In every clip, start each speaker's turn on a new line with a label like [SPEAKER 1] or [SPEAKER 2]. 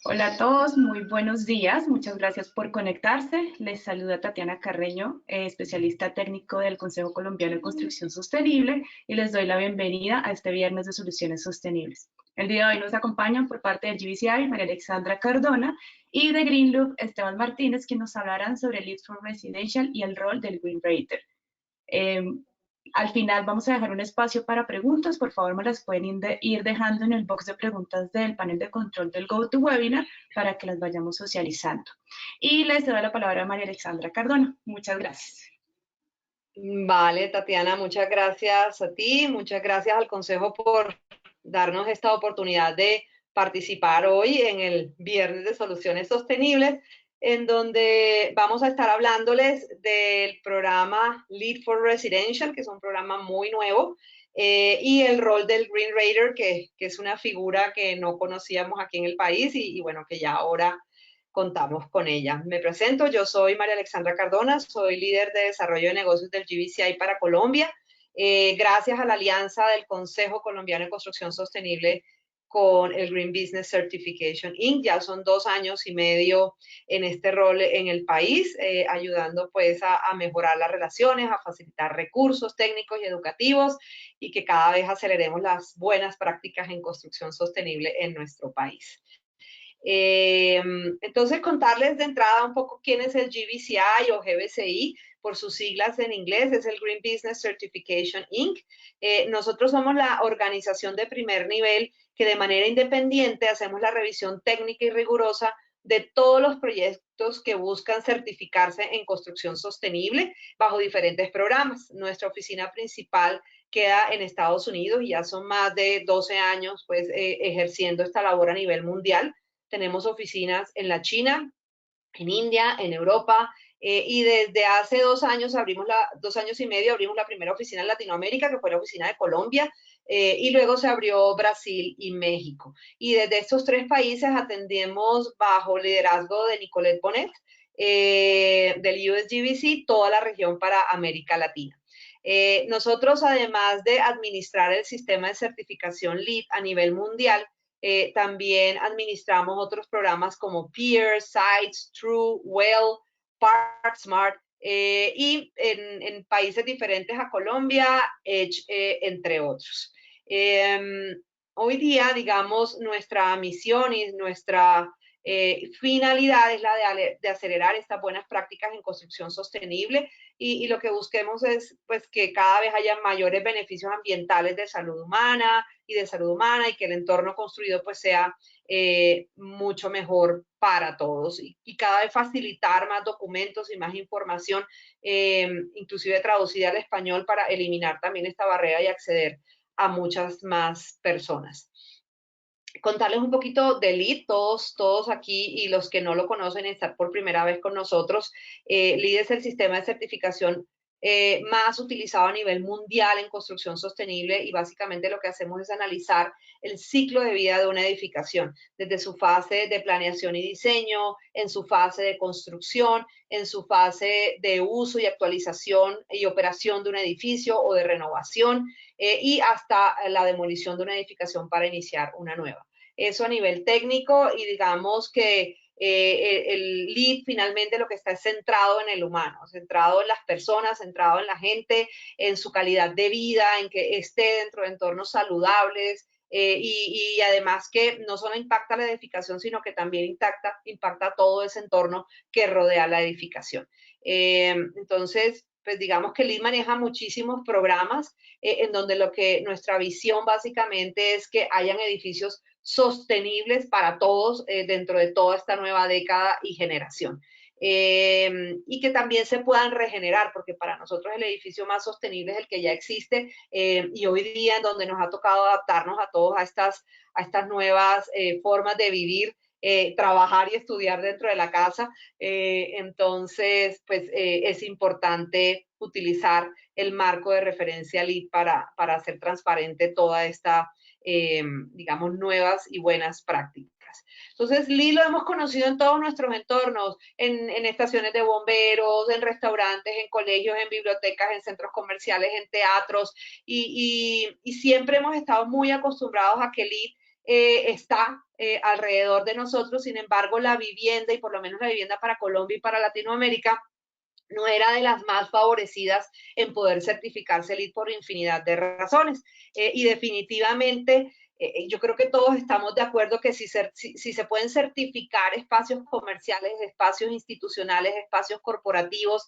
[SPEAKER 1] Hola a todos, muy buenos días. Muchas gracias por conectarse. Les saluda Tatiana Carreño, especialista técnico del Consejo Colombiano de Construcción Sostenible, y les doy la bienvenida a este viernes de Soluciones Sostenibles. El día de hoy nos acompañan por parte del GBCI María Alexandra Cardona y de Green Loop Esteban Martínez, que nos hablarán sobre Lead for Residential y el rol del Green Rater. Eh, Al final vamos a dejar un espacio para preguntas. Por favor, me las pueden ir dejando en el box de preguntas del panel de control del GoToWebinar para que las vayamos socializando. Y les doy la palabra a María Alexandra Cardona. Muchas gracias.
[SPEAKER 2] Vale, Tatiana, muchas gracias a ti, muchas gracias al Consejo por darnos esta oportunidad de participar hoy en el Viernes de Soluciones Sostenibles, en donde vamos a estar hablándoles del programa Lead for Residential, que es un programa muy nuevo, y el rol del Green Rater, que es una figura que no conocíamos aquí en el país y bueno, que ya ahora contamos con ella. Me presento, yo soy María Alexandra Cardona, soy líder de desarrollo de negocios del GBCI para Colombia. Gracias a la alianza del Consejo Colombiano de Construcción Sostenible con el Green Business Certification Inc. Ya son 2 años y medio en este rol en el país, ayudando pues a mejorar las relaciones, a facilitar recursos técnicos y educativos y que cada vez aceleremos las buenas prácticas en construcción sostenible en nuestro país. Entonces, contarles de entrada un poco quién es el GBCI o GBCI, por sus siglas en inglés, es el Green Business Certification Inc. Nosotros somos la organización de primer nivel que de manera independiente hacemos la revisión técnica y rigurosa de todos los proyectos que buscan certificarse en construcción sostenible bajo diferentes programas. Nuestra oficina principal queda en Estados Unidos y ya son más de 12 años pues, ejerciendo esta labor a nivel mundial. Tenemos oficinas en la China, en India, en Europa, y desde hace 2 años 2 años y medio abrimos la primera oficina en Latinoamérica, que fue la oficina de Colombia, y luego se abrió Brasil y México. Y desde estos 3 países atendemos bajo liderazgo de Nicolette Bonet, del USGBC, toda la región para América Latina. Nosotros, además de administrar el sistema de certificación LEED a nivel mundial, también administramos otros programas como Peer, Sites, True, Well, PartSmart, y en países diferentes a Colombia, Edge, entre otros. Hoy día, digamos, nuestra misión y nuestra finalidad es la de acelerar estas buenas prácticas en construcción sostenible y lo que busquemos es pues que cada vez haya mayores beneficios ambientales de salud humana y que el entorno construido pues sea mucho mejor para todos y cada vez facilitar más documentos y más información, inclusive traducida al español para eliminar también esta barrera y acceder a muchas más personas. Contarles un poquito de LEED, todos aquí y los que no lo conocen están por primera vez con nosotros. LEED es el sistema de certificación más utilizado a nivel mundial en construcción sostenible y básicamente lo que hacemos es analizar el ciclo de vida de una edificación, desde su fase de planeación y diseño, en su fase de construcción, en su fase de uso y actualización y operación de un edificio o de renovación, y hasta la demolición de una edificación para iniciar una nueva. Eso a nivel técnico y digamos que el LEED finalmente lo que está es centrado en el humano, centrado en las personas, centrado en la gente, en su calidad de vida, en que esté dentro de entornos saludables, y además que no solo impacta la edificación, sino que también impacta todo ese entorno que rodea la edificación. Entonces, pues digamos que LEED maneja muchísimos programas en donde nuestra visión básicamente es que hayan edificios sostenibles para todos dentro de toda esta nueva década y generación. Y que también se puedan regenerar, porque para nosotros el edificio más sostenible es el que ya existe, y hoy día en donde nos ha tocado adaptarnos a todos a estas nuevas formas de vivir, trabajar y estudiar dentro de la casa, entonces pues es importante utilizar el marco de referencia LEED para hacer transparente toda esta, digamos, nuevas y buenas prácticas. Entonces, LEED lo hemos conocido en todos nuestros entornos, en estaciones de bomberos, en restaurantes, en colegios, en bibliotecas, en centros comerciales, en teatros, y siempre hemos estado muy acostumbrados a que LEED está alrededor de nosotros. Sin embargo, la vivienda, y por lo menos la vivienda para Colombia y para Latinoamérica, no era de las más favorecidas en poder certificarse LEED por infinidad de razones. Y definitivamente, yo creo que todos estamos de acuerdo que si se pueden certificar espacios comerciales, espacios institucionales, espacios corporativos,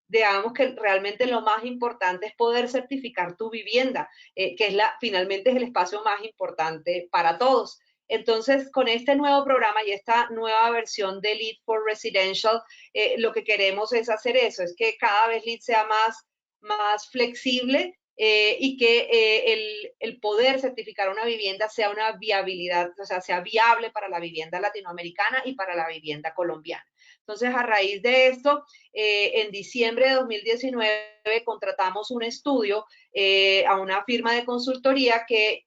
[SPEAKER 2] digamos que realmente lo más importante es poder certificar tu vivienda, que es finalmente es el espacio más importante para todos. Entonces, con este nuevo programa y esta nueva versión de LEED for Residential, lo que queremos es hacer eso, es que cada vez LEED sea más flexible, y que el poder certificar una vivienda sea una viabilidad, o sea, sea viable para la vivienda latinoamericana y para la vivienda colombiana. Entonces, a raíz de esto, en diciembre de 2019 contratamos un estudio a una firma de consultoría que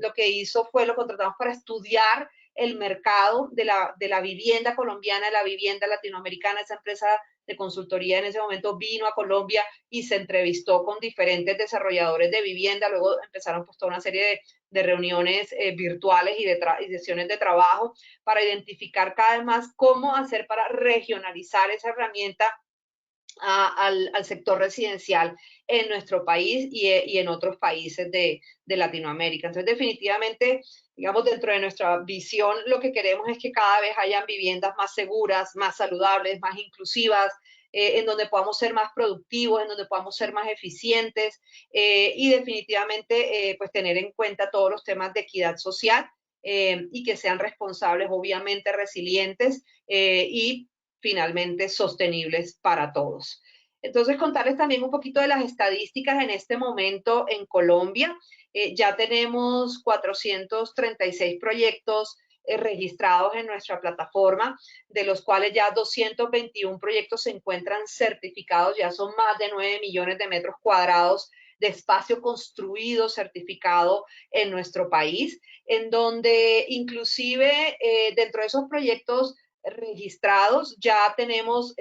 [SPEAKER 2] lo que hizo fue lo contratamos para estudiar el mercado de la vivienda colombiana, de la vivienda latinoamericana. Esa empresa de consultoría en ese momento vino a Colombia y se entrevistó con diferentes desarrolladores de vivienda. Luego empezaron pues toda una serie de reuniones virtuales y de sesiones de trabajo para identificar cada vez más cómo hacer para regionalizar esa herramienta al sector residencial en nuestro país y en otros países de Latinoamérica. Entonces, definitivamente, digamos, dentro de nuestra visión, lo que queremos es que cada vez hayan viviendas más seguras, más saludables, más inclusivas, en donde podamos ser más productivos, en donde podamos ser más eficientes, y definitivamente, pues tener en cuenta todos los temas de equidad social, y que sean responsables, obviamente resilientes, y finalmente sostenibles para todos. Entonces, contarles también un poquito de las estadísticas en este momento en Colombia. Ya tenemos 436 proyectos registrados en nuestra plataforma, de los cuales ya 221 proyectos se encuentran certificados, ya son más de 9 millones de metros cuadrados de espacio construido, certificado en nuestro país, en donde inclusive dentro de esos proyectos registrados ya tenemos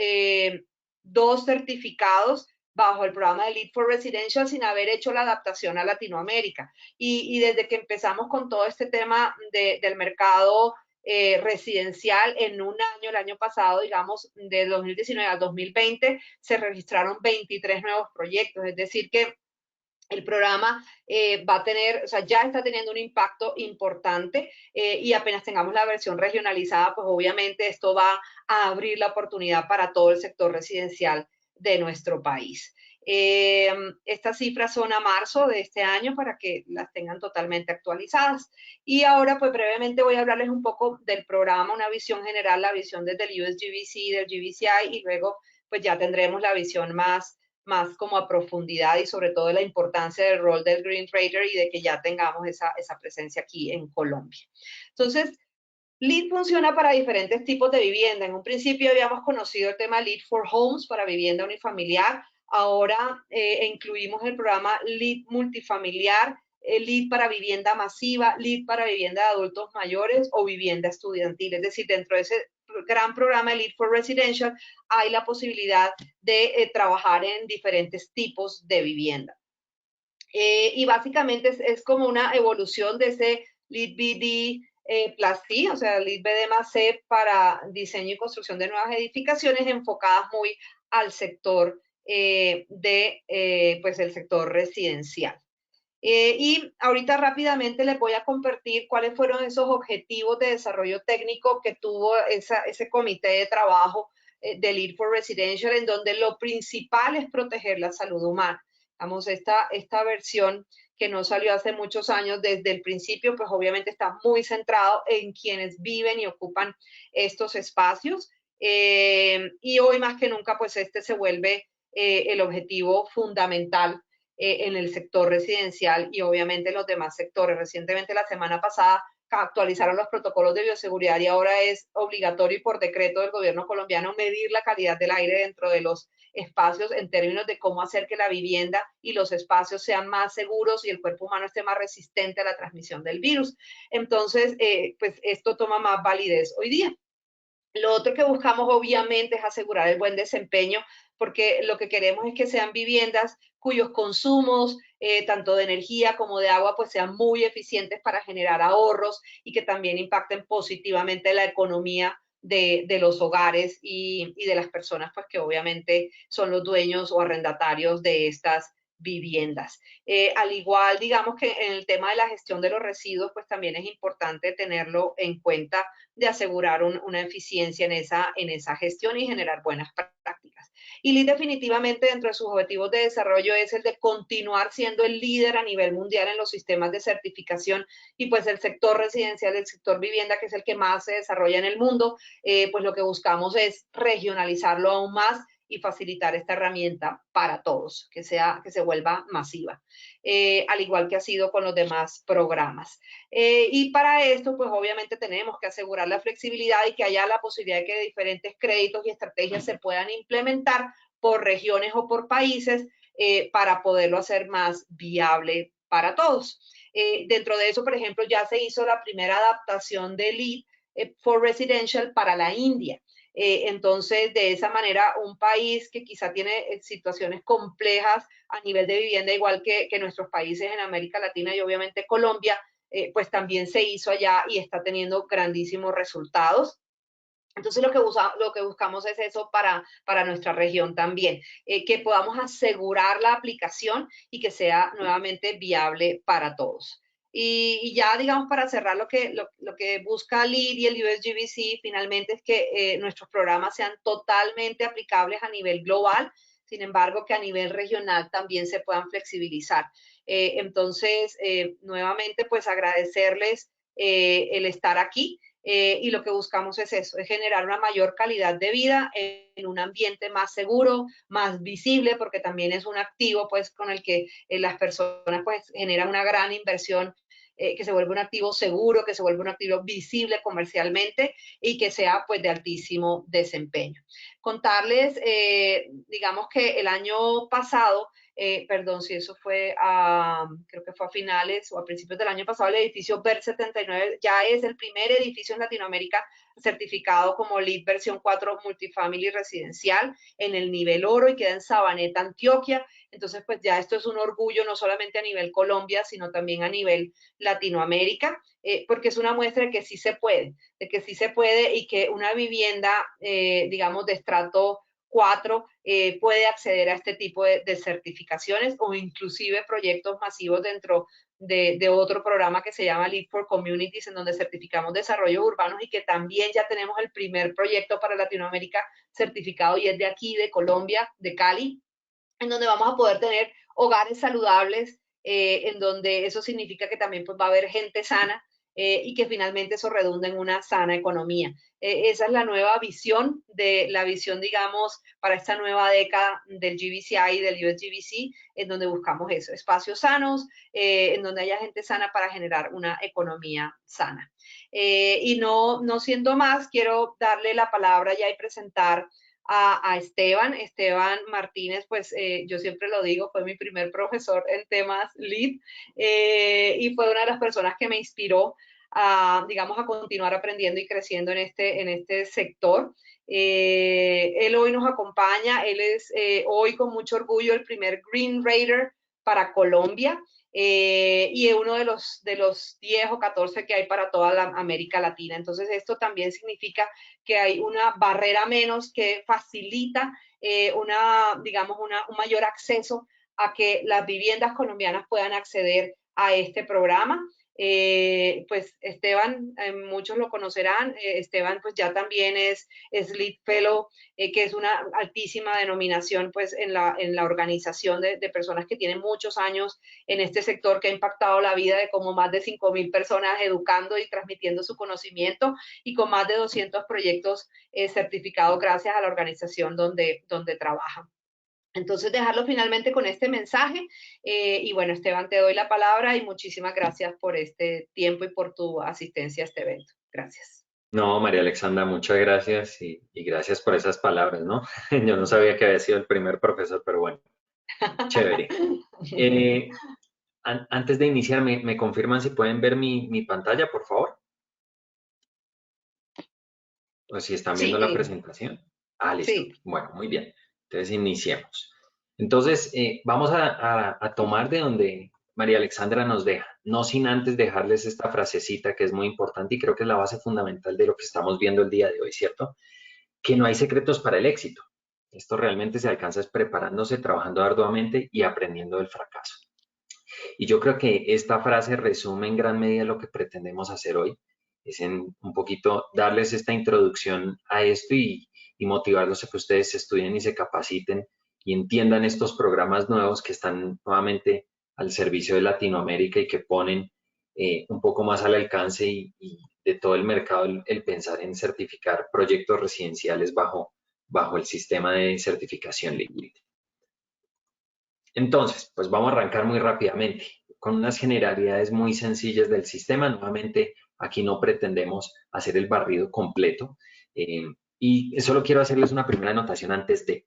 [SPEAKER 2] 2 certificados bajo el programa de LEED for Residential sin haber hecho la adaptación a Latinoamérica. Y desde que empezamos con todo este tema del mercado residencial en un año, el año pasado, digamos, de 2019 a 2020, se registraron 23 nuevos proyectos, es decir que el programa va a tener, o sea, ya está teniendo un impacto importante, y apenas tengamos la versión regionalizada, pues obviamente esto va a abrir la oportunidad para todo el sector residencial de nuestro país. Estas cifras son a marzo de este año para que las tengan totalmente actualizadas. Y ahora, pues brevemente voy a hablarles un poco del programa, una visión general, la visión desde el USGBC, del GBCI, y luego pues ya tendremos la visión más como a profundidad y sobre todo de la importancia del rol del Green Trader y de que ya tengamos esa presencia aquí en Colombia. Entonces, LEED funciona para diferentes tipos de vivienda. En un principio habíamos conocido el tema LEED for Homes para vivienda unifamiliar. Ahora incluimos el programa LEED multifamiliar, LEED para vivienda masiva, LEED para vivienda de adultos mayores o vivienda estudiantil. Es decir, dentro de ese gran programa de LEED for Residential hay la posibilidad de trabajar en diferentes tipos de vivienda. Y básicamente es como una evolución de ese LEED BD Plus C, o sea, LEED BD más C para diseño y construcción de nuevas edificaciones enfocadas muy al sector pues el sector residencial. Y ahorita rápidamente les voy a compartir cuáles fueron esos objetivos de desarrollo técnico que tuvo ese comité de trabajo de LEED for Residential, en donde lo principal es proteger la salud humana. Vamos, esta versión que no salió hace muchos años, desde el principio, pues obviamente está muy centrado en quienes viven y ocupan estos espacios. Y hoy más que nunca, pues este se vuelve el objetivo fundamental en el sector residencial y obviamente en los demás sectores. Recientemente, la semana pasada, actualizaron los protocolos de bioseguridad y ahora es obligatorio y por decreto del gobierno colombiano medir la calidad del aire dentro de los espacios en términos de cómo hacer que la vivienda y los espacios sean más seguros y el cuerpo humano esté más resistente a la transmisión del virus. Entonces, pues esto toma más validez hoy día. Lo otro que buscamos obviamente es asegurar el buen desempeño, porque lo que queremos es que sean viviendas cuyos consumos tanto de energía como de agua, pues sean muy eficientes para generar ahorros y que también impacten positivamente la economía de los hogares y de las personas, pues que obviamente son los dueños o arrendatarios de estas viviendas. Al igual, digamos que en el tema de la gestión de los residuos, pues también es importante tenerlo en cuenta de asegurar una eficiencia en esa gestión y generar buenas prácticas. Y LEED definitivamente dentro de sus objetivos de desarrollo es el de continuar siendo el líder a nivel mundial en los sistemas de certificación y pues el sector residencial, el sector vivienda, que es el que más se desarrolla en el mundo, pues lo que buscamos es regionalizarlo aún más y facilitar esta herramienta para todos, que se vuelva masiva, al igual que ha sido con los demás programas. Y para esto, pues obviamente tenemos que asegurar la flexibilidad y que haya la posibilidad de que diferentes créditos y estrategias se puedan implementar por regiones o por países para poderlo hacer más viable para todos. Dentro de eso, por ejemplo, ya se hizo la primera adaptación de LEED for Residential para la India. Entonces, de esa manera, un país que quizá tiene situaciones complejas a nivel de vivienda, igual que nuestros países en América Latina y obviamente Colombia, pues también se hizo allá y está teniendo grandísimos resultados. Entonces, lo que buscamos es eso para nuestra región también, que podamos asegurar la aplicación y que sea nuevamente viable para todos. Y ya, digamos, para cerrar, lo que busca LEED y el USGBC finalmente es que nuestros programas sean totalmente aplicables a nivel global, sin embargo, que a nivel regional también se puedan flexibilizar. Entonces, nuevamente, pues agradecerles el estar aquí. Y lo que buscamos es eso, es generar una mayor calidad de vida en un ambiente más seguro, más visible, porque también es un activo pues con el que las personas pues generan una gran inversión, que se vuelve un activo seguro, que se vuelve un activo visible comercialmente y que sea pues de altísimo desempeño. Contarles, digamos que el año pasado, perdón, si eso fue creo que fue a finales o a principios del año pasado, el edificio BER 79 ya es el primer edificio en Latinoamérica certificado como LEED versión 4 multifamily residencial en el nivel oro y queda en Sabaneta, Antioquia. Entonces, pues ya esto es un orgullo no solamente a nivel Colombia, sino también a nivel Latinoamérica, porque es una muestra de que sí se puede, y que una vivienda, digamos, de estrato 4 puede acceder a este tipo de certificaciones o inclusive proyectos masivos dentro de otro programa que se llama LEED for Communities, en donde certificamos desarrollos urbanos y que también ya tenemos el primer proyecto para Latinoamérica certificado y es de aquí, de Colombia, de Cali, en donde vamos a poder tener hogares saludables, en donde eso significa que también pues, va a haber gente sana y que finalmente eso redunda en una sana economía. Esa es la nueva visión, digamos, para esta nueva década del GBCI y del USGBC, en donde buscamos eso, espacios sanos, en donde haya gente sana para generar una economía sana. Y no siendo más, quiero darle la palabra ya y presentar a Esteban. Esteban Martínez, pues yo siempre lo digo, fue mi primer profesor en temas LEED y fue una de las personas que me inspiró digamos, a continuar aprendiendo y creciendo en este sector. Él hoy nos acompaña, él es hoy con mucho orgullo el primer Green Rater para Colombia. Y es uno de los 10 o 14 que hay para toda la América Latina. Entonces, esto también significa que hay una barrera menos que facilita digamos, un mayor acceso a que las viviendas colombianas puedan acceder a este programa. Pues Esteban, muchos lo conocerán, Esteban pues ya también es LEED Fellow, que es una altísima denominación pues en la organización de personas que tienen muchos años en este sector, que ha impactado la vida de como más de 5.000 personas educando y transmitiendo su conocimiento y con más de 200 proyectos certificados gracias a la organización donde trabaja. Entonces, dejarlo finalmente con este mensaje. Y bueno, Esteban, te doy la palabra y muchísimas gracias por este tiempo y por tu asistencia a este evento. Gracias.
[SPEAKER 3] No, María Alexandra, muchas gracias y gracias por esas palabras, ¿no? Yo no sabía que había sido el primer profesor, pero bueno, chévere. Antes de iniciar, ¿me confirman si pueden ver mi pantalla, por favor? O si están viendo
[SPEAKER 2] Sí,
[SPEAKER 3] la presentación. Ah, listo.
[SPEAKER 2] sí.
[SPEAKER 3] Bueno, muy bien. Entonces iniciemos. Entonces, vamos a tomar de donde María Alexandra nos deja, no sin antes dejarles esta frasecita que es muy importante y creo que es la base fundamental de lo que estamos viendo el día de hoy, ¿cierto? Que no hay secretos para el éxito. Esto realmente se alcanza es preparándose, trabajando arduamente y aprendiendo del fracaso. Y yo creo que esta frase resume en gran medida lo que pretendemos hacer hoy, es en un poquito darles esta introducción a esto y motivarlos a que ustedes estudien y se capaciten y entiendan estos programas nuevos que están nuevamente al servicio de Latinoamérica y que ponen un poco más al alcance y de todo el mercado el pensar en certificar proyectos residenciales bajo el sistema de certificación LEED. Entonces, pues vamos a arrancar muy rápidamente con unas generalidades muy sencillas del sistema. Nuevamente, aquí no pretendemos hacer el barrido completo y solo quiero hacerles una primera anotación antes de,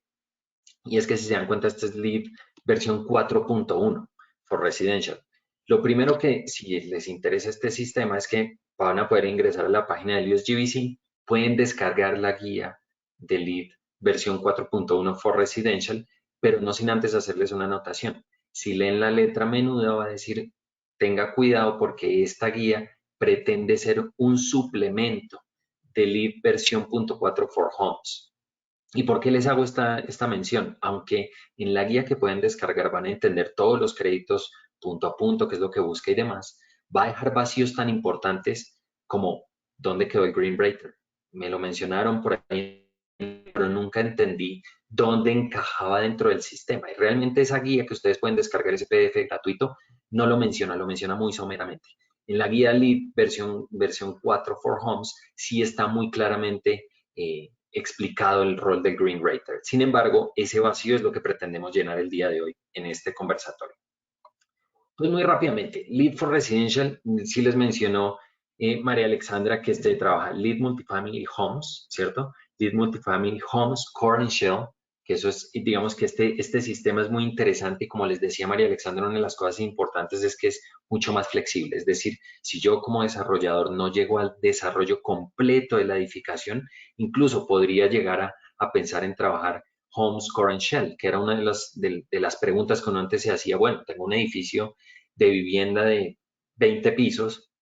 [SPEAKER 3] y es que si se dan cuenta, este es LEED versión 4.1 for Residential. Lo primero que, si les interesa este sistema, es que van a poder ingresar a la página del USGBC, pueden descargar la guía de LEED versión 4.1 for Residential, pero no sin antes hacerles una anotación. Si leen la letra menuda va a decir, tenga cuidado porque esta guía pretende ser un suplemento de LEED versión .4 for Homes. ¿Y por qué les hago esta mención? Aunque en la guía que pueden descargar van a entender todos los créditos punto a punto, qué es lo que busca y demás, va a dejar vacíos tan importantes como dónde quedó el Green Rater. Me lo mencionaron por ahí, pero nunca entendí dónde encajaba dentro del sistema. Y realmente esa guía que ustedes pueden descargar, ese PDF gratuito, no lo menciona muy someramente. En la guía LEED versión 4 for Homes sí está muy claramente explicado el rol del Green Rater. Sin embargo, ese vacío es lo que pretendemos llenar el día de hoy en este conversatorio. Pues muy rápidamente, LEED for Residential, sí les mencionó María Alexandra que trabaja LEED Multifamily Homes, ¿cierto? LEED Multifamily Homes, Core and Shell, que eso es, digamos que este sistema es muy interesante y como les decía María Alexandra, una de las cosas importantes es que es mucho más flexible. Es decir, si yo como desarrollador no llego al desarrollo completo de la edificación, incluso podría llegar a pensar en trabajar Homes, Core and Shell, que era una de las preguntas que uno antes se hacía, bueno, tengo un edificio de vivienda de 20 pisos,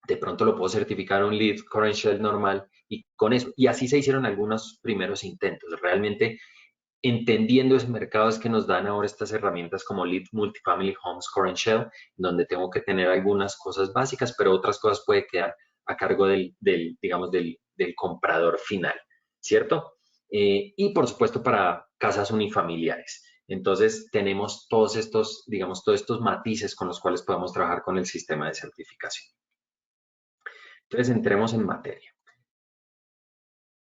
[SPEAKER 3] de pronto lo puedo certificar un LEED Core and Shell normal y con eso. Y así se hicieron algunos primeros intentos. Realmente entendiendo ese mercado es que nos dan ahora estas herramientas como LEED Multifamily Homes Core and Shell, donde tengo que tener algunas cosas básicas, pero otras cosas puede quedar a cargo digamos, del comprador final, ¿cierto? Y por supuesto para casas unifamiliares. Entonces tenemos todos estos, digamos, todos estos matices con los cuales podemos trabajar con el sistema de certificación. Entonces entremos en materia.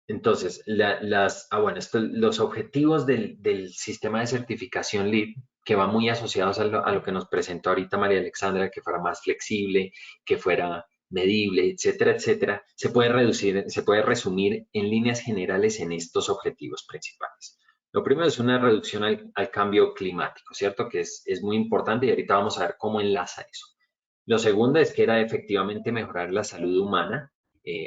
[SPEAKER 3] Entonces, los objetivos del sistema de certificación LEED, que van muy asociados a lo que nos presentó ahorita María Alexandra, que fuera más flexible, que fuera medible, etcétera, etcétera, se puede resumir en líneas generales en estos objetivos principales. Lo primero es una reducción al cambio climático, ¿cierto? Que es muy importante y ahorita vamos a ver cómo enlaza eso. Lo segundo es que era efectivamente mejorar la salud humana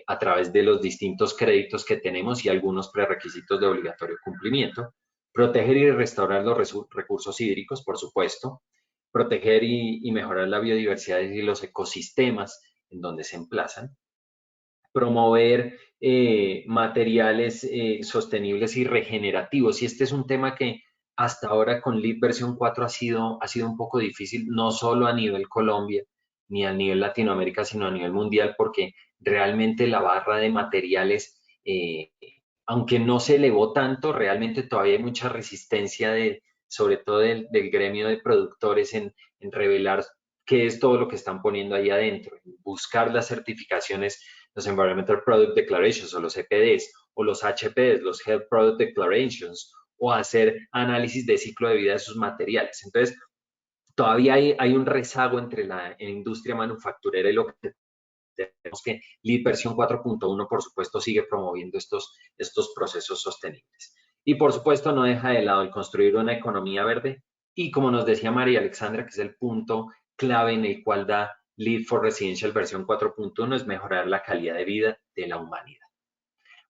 [SPEAKER 3] a través de los distintos créditos que tenemos y algunos prerequisitos de obligatorio cumplimiento. Proteger y restaurar los recursos hídricos, por supuesto. Proteger y mejorar la biodiversidad y los ecosistemas en donde se emplazan. Promover materiales sostenibles y regenerativos. Y este es un tema que hasta ahora con LEED versión 4 ha sido un poco difícil, no solo a nivel Colombia, ni a nivel Latinoamérica, sino a nivel mundial, porque realmente la barra de materiales, aunque no se elevó tanto, realmente todavía hay mucha resistencia, sobre todo del gremio de productores en revelar qué es todo lo que están poniendo ahí adentro, buscar las certificaciones, los Environmental Product Declarations o los EPDs, o los HPDs, los Health Product Declarations, o hacer análisis de ciclo de vida de sus materiales. Entonces, todavía hay un rezago entre la industria manufacturera y lo que tenemos que LEED versión 4.1, por supuesto, sigue promoviendo estos procesos sostenibles. Y, por supuesto, no deja de lado el construir una economía verde y, como nos decía María Alexandra, que es el punto clave en el cual da LEED for Residential versión 4.1, es mejorar la calidad de vida de la humanidad.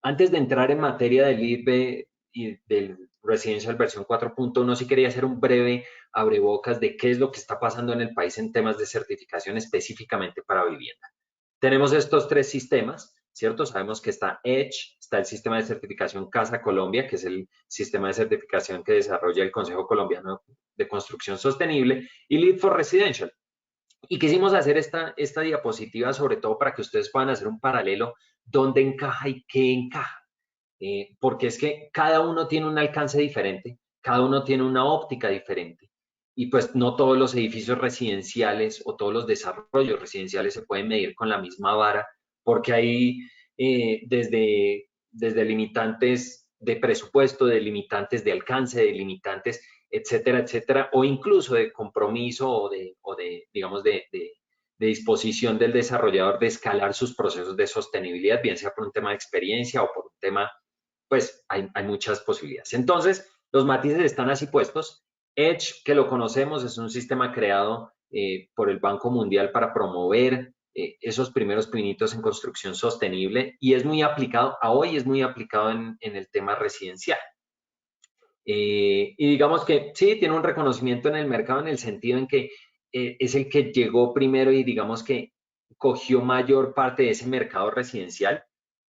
[SPEAKER 3] Antes de entrar en materia de LEED del Residential versión 4.1, sí quería hacer un breve abrebocas de qué es lo que está pasando en el país en temas de certificación específicamente para vivienda. Tenemos estos tres sistemas, ¿cierto? Sabemos que está Edge, está el sistema de certificación Casa Colombia, que es el sistema de certificación que desarrolla el Consejo Colombiano de Construcción Sostenible, y Lead for Residential. Y quisimos hacer esta diapositiva sobre todo para que ustedes puedan hacer un paralelo dónde encaja y qué encaja. Porque es que cada uno tiene un alcance diferente, cada uno tiene una óptica diferente. Y pues no todos los edificios residenciales o todos los desarrollos residenciales se pueden medir con la misma vara, porque hay desde limitantes de presupuesto, de limitantes de alcance, de limitantes, etcétera, etcétera, o incluso de compromiso o digamos, de disposición del desarrollador de escalar sus procesos de sostenibilidad, bien sea por un tema de experiencia o por un tema, pues hay muchas posibilidades. Entonces, los matices están así puestos. Edge, que lo conocemos, es un sistema creado por el Banco Mundial para promover esos primeros pinitos en construcción sostenible y es muy aplicado, hoy es muy aplicado en el tema residencial. Y digamos que sí, tiene un reconocimiento en el mercado en el sentido en que es el que llegó primero y digamos que cogió mayor parte de ese mercado residencial.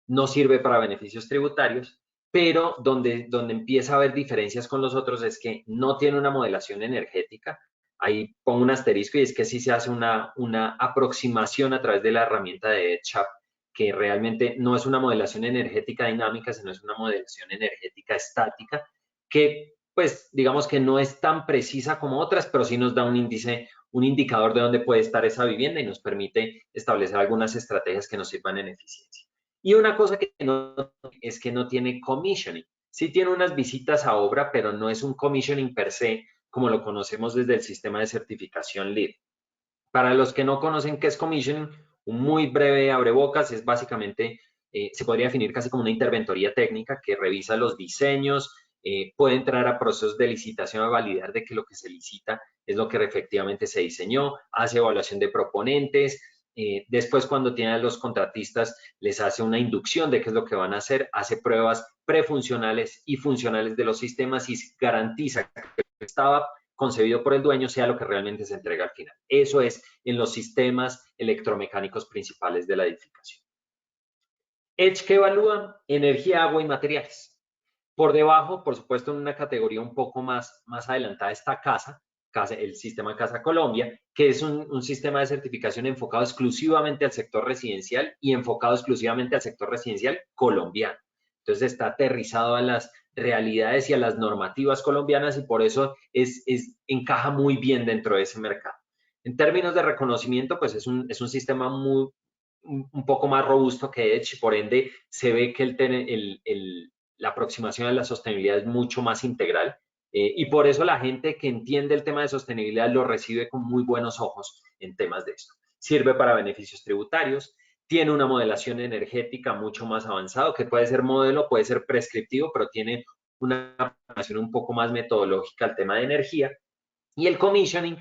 [SPEAKER 3] No sirve para beneficios tributarios, pero donde empieza a haber diferencias con los otros es que no tiene una modelación energética. Ahí pongo un asterisco y es que sí se hace una aproximación a través de la herramienta de EdgeUp, que realmente no es una modelación energética dinámica, sino es una modelación energética estática, que pues digamos que no es tan precisa como otras, pero sí nos da un índice, un indicador de dónde puede estar esa vivienda y nos permite establecer algunas estrategias que nos sirvan en eficiencia. Y una cosa que no es que no tiene commissioning. Sí tiene unas visitas a obra, pero no es un commissioning per se, como lo conocemos desde el sistema de certificación LEED. Para los que no conocen qué es commissioning, un muy breve abrebocas es básicamente, se podría definir casi como una interventoría técnica que revisa los diseños, puede entrar a procesos de licitación a validar de que lo que se licita es lo que efectivamente se diseñó, hace evaluación de proponentes, después cuando tiene a los contratistas les hace una inducción de qué es lo que van a hacer, hace pruebas prefuncionales y funcionales de los sistemas y garantiza que estaba concebido por el dueño sea lo que realmente se entrega al final. Eso es en los sistemas electromecánicos principales de la edificación. Edge, ¿qué evalúa? Energía, agua y materiales. Por debajo, por supuesto, en una categoría un poco más adelantada está Casa, el sistema Casa Colombia, que es un sistema de certificación enfocado exclusivamente al sector residencial y enfocado exclusivamente al sector residencial colombiano. Entonces está aterrizado a las realidades y a las normativas colombianas y por eso encaja muy bien dentro de ese mercado. En términos de reconocimiento, pues es un sistema un poco más robusto que Edge, por ende se ve que la aproximación a la sostenibilidad es mucho más integral y por eso la gente que entiende el tema de sostenibilidad lo recibe con muy buenos ojos en temas de esto. Sirve para beneficios tributarios, tiene una modelación energética mucho más avanzada, que puede ser modelo, puede ser prescriptivo, pero tiene una aproximación un poco más metodológica al tema de energía. Y el commissioning,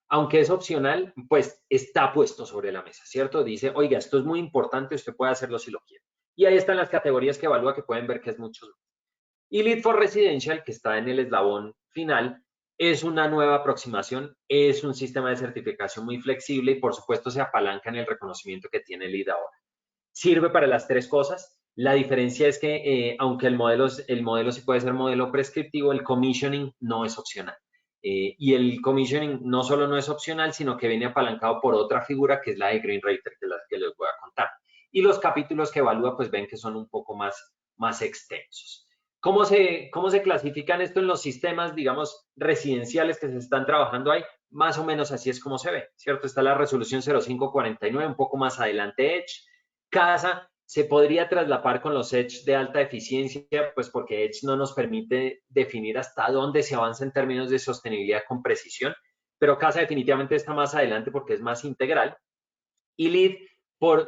[SPEAKER 3] aunque es opcional, pues está puesto sobre la mesa, ¿cierto? Dice, oiga, esto es muy importante, usted puede hacerlo si lo quiere. Y ahí están las categorías que evalúa, que pueden ver que es mucho. Y Lead for Residential, que está en el eslabón final, es una nueva aproximación, es un sistema de certificación muy flexible y por supuesto se apalanca en el reconocimiento que tiene LEED ahora. Sirve para las tres cosas. La diferencia es que aunque el modelo sí puede ser modelo prescriptivo, el commissioning no es opcional. Y el commissioning no solo no es opcional, sino que viene apalancado por otra figura que es la de Green Rater, que es la que les voy a contar. Y los capítulos que evalúa, pues ven que son un poco más extensos. ¿Cómo se clasifican esto en los sistemas, digamos, residenciales que se están trabajando ahí? Más o menos así es como se ve, ¿cierto? Está la resolución 0549, un poco más adelante Edge. Casa se podría traslapar con los Edge de alta eficiencia, pues porque Edge no nos permite definir hasta dónde se avanza en términos de sostenibilidad con precisión, pero Casa definitivamente está más adelante porque es más integral. Y LEED,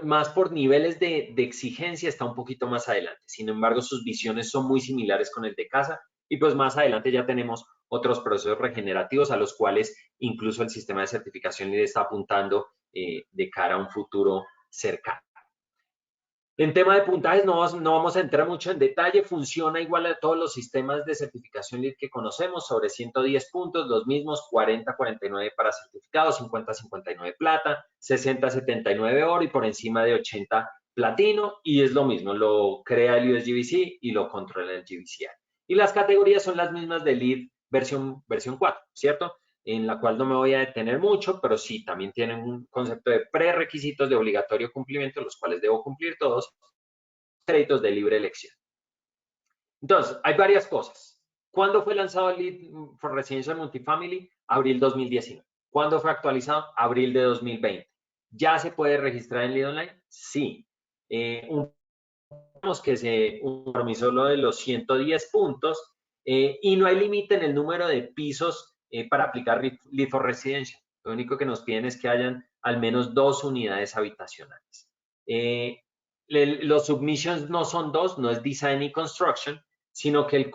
[SPEAKER 3] más por niveles de exigencia, está un poquito más adelante. Sin embargo, sus visiones son muy similares con el de Casa y pues más adelante ya tenemos otros procesos regenerativos a los cuales incluso el sistema de certificación LEED está apuntando de cara a un futuro cercano. En tema de puntajes no vamos a entrar mucho en detalle, funciona igual a todos los sistemas de certificación LEED que conocemos, sobre 110 puntos, los mismos 40-49 para certificados, 50-59 plata, 60-79 oro y por encima de 80 platino, y es lo mismo, lo crea el USGBC y lo controla el GBCI. Y las categorías son las mismas de LEED versión 4, ¿cierto? En la cual no me voy a detener mucho, pero sí, también tienen un concepto de prerequisitos de obligatorio cumplimiento, los cuales debo cumplir todos, créditos de libre elección. Entonces, hay varias cosas. ¿Cuándo fue lanzado el LEED for Residential Multifamily? Abril 2019. ¿Cuándo fue actualizado? Abril de 2020. ¿Ya se puede registrar en LEED Online? Sí. Un permiso lo de los 110 puntos y no hay límite en el número de pisos para aplicar LEED for Residential. Lo único que nos piden es que hayan al menos 2 unidades habitacionales. Los submissions no son 2, no es design y construction, sino que el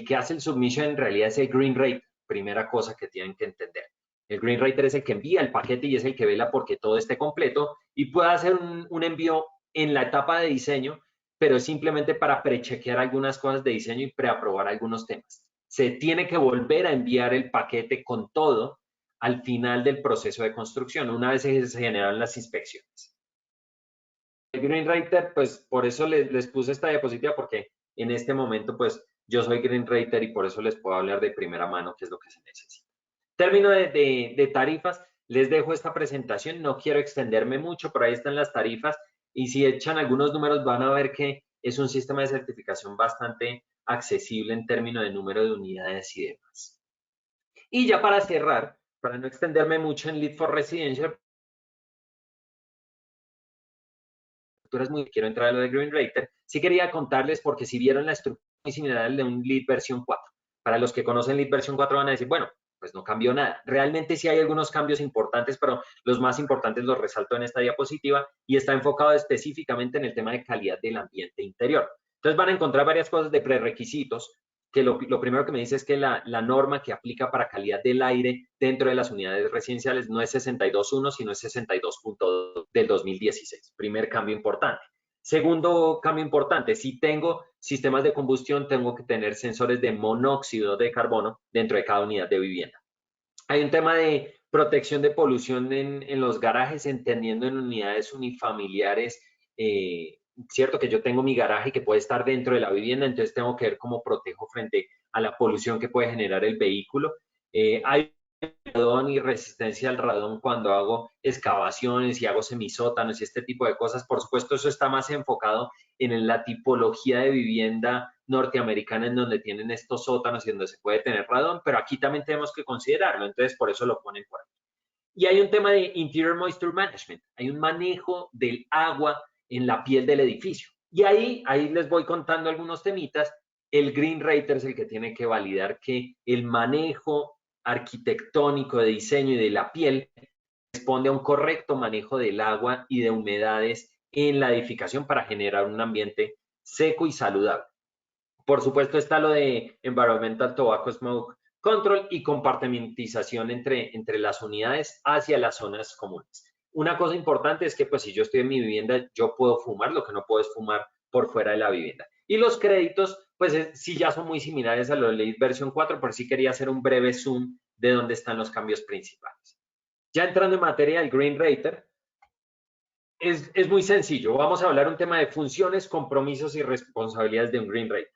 [SPEAKER 3] que hace el submission en realidad es el Green Rater, primera cosa que tienen que entender. El Green Rater es el que envía el paquete y es el que vela porque todo esté completo y pueda hacer un envío en la etapa de diseño, pero es simplemente para prechequear algunas cosas de diseño y preaprobar algunos temas. Se tiene que volver a enviar el paquete con todo al final del proceso de construcción, una vez se generan las inspecciones. El Green Rater, pues por eso les puse esta diapositiva, porque en este momento, pues yo soy Green Rater y por eso les puedo hablar de primera mano qué es lo que se necesita. Término de tarifas, les dejo esta presentación, no quiero extenderme mucho, pero ahí están las tarifas y si echan algunos números van a ver que es un sistema de certificación bastante accesible en términos de número de unidades y demás. Y ya para cerrar, para no extenderme mucho en LEED for Residential, quiero entrar a lo de Green Rater, sí quería contarles porque si vieron la estructura muy similar de un LEED versión 4. Para los que conocen LEED versión 4 van a decir, bueno, pues no cambió nada. Realmente sí hay algunos cambios importantes, pero los más importantes los resalto en esta diapositiva y está enfocado específicamente en el tema de calidad del ambiente interior. Entonces van a encontrar varias cosas de prerequisitos, que lo primero que me dice es que la norma que aplica para calidad del aire dentro de las unidades residenciales no es 62.1, sino es 62.2 del 2016. Primer cambio importante. Segundo cambio importante, si tengo sistemas de combustión, tengo que tener sensores de monóxido de carbono dentro de cada unidad de vivienda. Hay un tema de protección de polución en los garajes, entendiendo en unidades unifamiliares, cierto que yo tengo mi garaje que puede estar dentro de la vivienda, entonces tengo que ver cómo protejo frente a la polución que puede generar el vehículo. Hay radón y resistencia al radón cuando hago excavaciones y hago semisótanos y este tipo de cosas. Por supuesto, eso está más enfocado en la tipología de vivienda norteamericana en donde tienen estos sótanos y donde se puede tener radón, pero aquí también tenemos que considerarlo, entonces por eso lo ponen por aquí. Y hay un tema de Interior Moisture Management, hay un manejo del agua en la piel del edificio. Y ahí les voy contando algunos temitas. El Green Rater es el que tiene que validar que el manejo arquitectónico de diseño y de la piel responde a un correcto manejo del agua y de humedades en la edificación para generar un ambiente seco y saludable. Por supuesto está lo de Environmental Tobacco Smoke Control y compartimentización entre las unidades hacia las zonas comunes. Una cosa importante es que pues si yo estoy en mi vivienda, yo puedo fumar, lo que no puedo es fumar por fuera de la vivienda. Y los créditos, pues sí ya son muy similares a los de LEED versión 4, por sí quería hacer un breve zoom de dónde están los cambios principales. Ya entrando en materia del Green Rater, es muy sencillo. Vamos a hablar un tema de funciones, compromisos y responsabilidades de un Green Rater.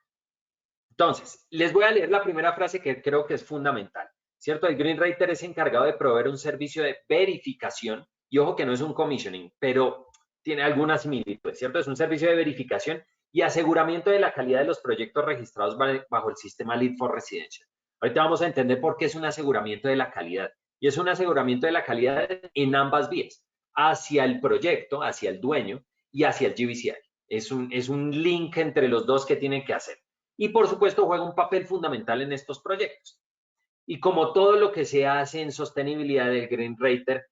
[SPEAKER 3] Entonces, les voy a leer la primera frase que creo que es fundamental, ¿cierto? El Green Rater es encargado de proveer un servicio de verificación, y ojo que no es un commissioning, pero tiene algunas similitudes, ¿cierto? Es un servicio de verificación y aseguramiento de la calidad de los proyectos registrados bajo el sistema LEED for Residential. Ahorita vamos a entender por qué es un aseguramiento de la calidad. Y es un aseguramiento de la calidad en ambas vías, hacia el proyecto, hacia el dueño y hacia el GBCI. Es un link entre los dos que tienen que hacer. Y por supuesto juega un papel fundamental en estos proyectos. Y como todo lo que se hace en sostenibilidad del Green Rater,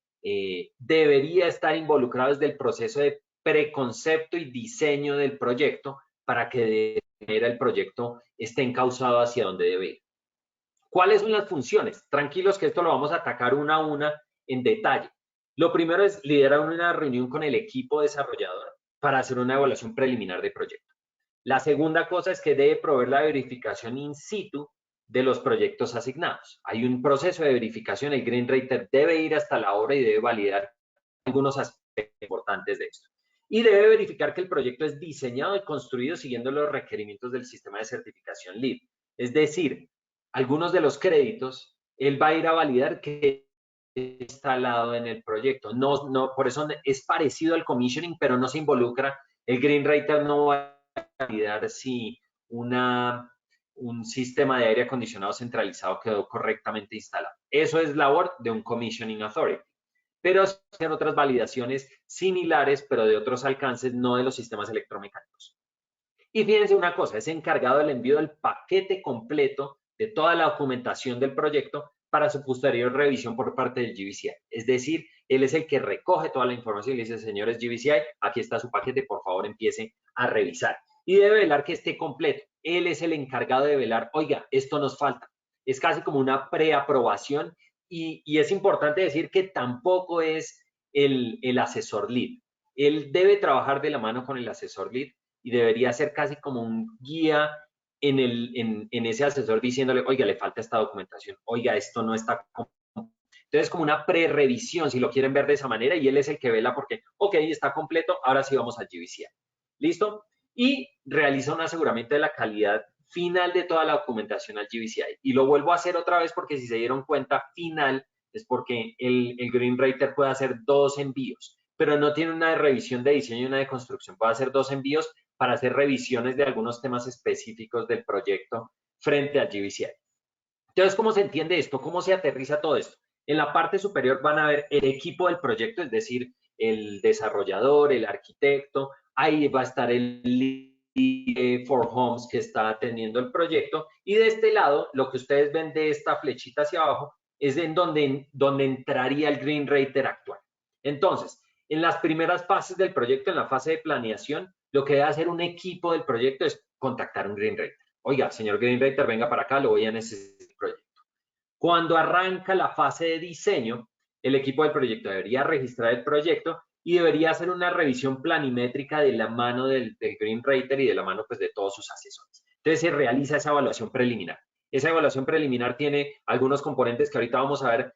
[SPEAKER 3] debería estar involucrado desde el proceso de preconcepto y diseño del proyecto para que de manera el proyecto esté encauzado hacia donde debe ir. ¿Cuáles son las funciones? Tranquilos que esto lo vamos a atacar una a una en detalle. Lo primero es liderar una reunión con el equipo desarrollador para hacer una evaluación preliminar de proyecto. La segunda cosa es que debe proveer la verificación in situ de los proyectos asignados. Hay un proceso de verificación, el Green Rater debe ir hasta la obra y debe validar algunos aspectos importantes de esto. Y debe verificar que el proyecto es diseñado y construido siguiendo los requerimientos del sistema de certificación LEED. Es decir, algunos de los créditos, él va a ir a validar que está instalado en el proyecto. Por eso es parecido al commissioning, pero no se involucra. El Green Rater no va a validar si un sistema de aire acondicionado centralizado quedó correctamente instalado. Eso es labor de un commissioning authority. Pero hacer otras validaciones similares, pero de otros alcances, no de los sistemas electromecánicos. Y fíjense una cosa, es encargado del envío del paquete completo de toda la documentación del proyecto para su posterior revisión por parte del GBCI. Es decir, él es el que recoge toda la información y le dice, señores GBCI, aquí está su paquete, por favor empiece a revisar. Y debe velar que esté completo. Él es el encargado de velar, oiga, esto nos falta. Es casi como una preaprobación y es importante decir que tampoco es el asesor LEED. Él debe trabajar de la mano con el asesor LEED y debería ser casi como un guía en ese asesor diciéndole, oiga, le falta esta documentación, oiga, esto no está. Entonces, como una pre-revisión, si lo quieren ver de esa manera, y él es el que vela porque, ok, está completo, ahora sí vamos al GBCI. ¿Listo? Y realiza un aseguramiento de la calidad final de toda la documentación al GBCI. Y lo vuelvo a hacer otra vez porque si se dieron cuenta, final es porque el Green Rater puede hacer 2 envíos, pero no tiene una de revisión de diseño y una de construcción. Puede hacer 2 envíos para hacer revisiones de algunos temas específicos del proyecto frente al GBCI. Entonces, ¿cómo se entiende esto? ¿Cómo se aterriza todo esto? En la parte superior van a ver el equipo del proyecto, es decir, el desarrollador, el arquitecto, ahí va a estar el lead for homes que está atendiendo el proyecto y de este lado, lo que ustedes ven de esta flechita hacia abajo, es en donde entraría el Green Rater actual. Entonces, en las primeras fases del proyecto, en la fase de planeación, lo que debe hacer un equipo del proyecto es contactar a un Green Rater. Oiga, señor Green Rater, venga para acá, lo voy a necesitar el proyecto. Cuando arranca la fase de diseño, el equipo del proyecto debería registrar el proyecto y debería hacer una revisión planimétrica de la mano del Green Rater y de la mano pues, de todos sus asesores. Entonces se realiza esa evaluación preliminar. Esa evaluación preliminar tiene algunos componentes que ahorita vamos a ver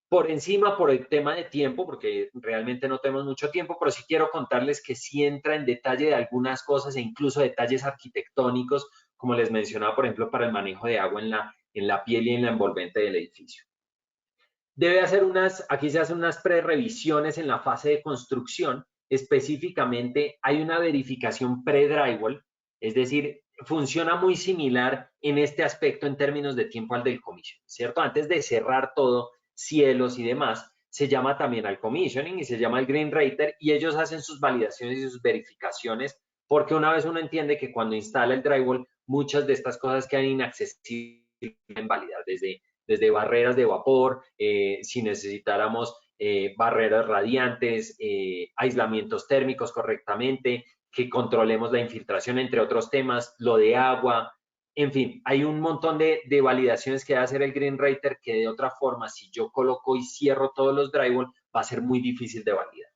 [SPEAKER 3] por encima por el tema de tiempo, porque realmente no tenemos mucho tiempo, pero sí quiero contarles que sí entra en detalle de algunas cosas e incluso detalles arquitectónicos, como les mencionaba, por ejemplo, para el manejo de agua en la piel y en la envolvente del edificio. Aquí se hacen unas pre-revisiones en la fase de construcción. Específicamente, hay una verificación pre-drywall, es decir, funciona muy similar en este aspecto en términos de tiempo al del commission, ¿cierto? Antes de cerrar todo, cielos y demás, se llama también al commissioning y se llama el Green Rater y ellos hacen sus validaciones y sus verificaciones porque una vez uno entiende que cuando instala el drywall, muchas de estas cosas quedan inaccesibles en validar desde barreras de vapor, si necesitáramos barreras radiantes, aislamientos térmicos correctamente, que controlemos la infiltración, entre otros temas, lo de agua, en fin, hay un montón de validaciones que debe hacer el Green Rater que de otra forma, si yo coloco y cierro todos los drywall, va a ser muy difícil de validar.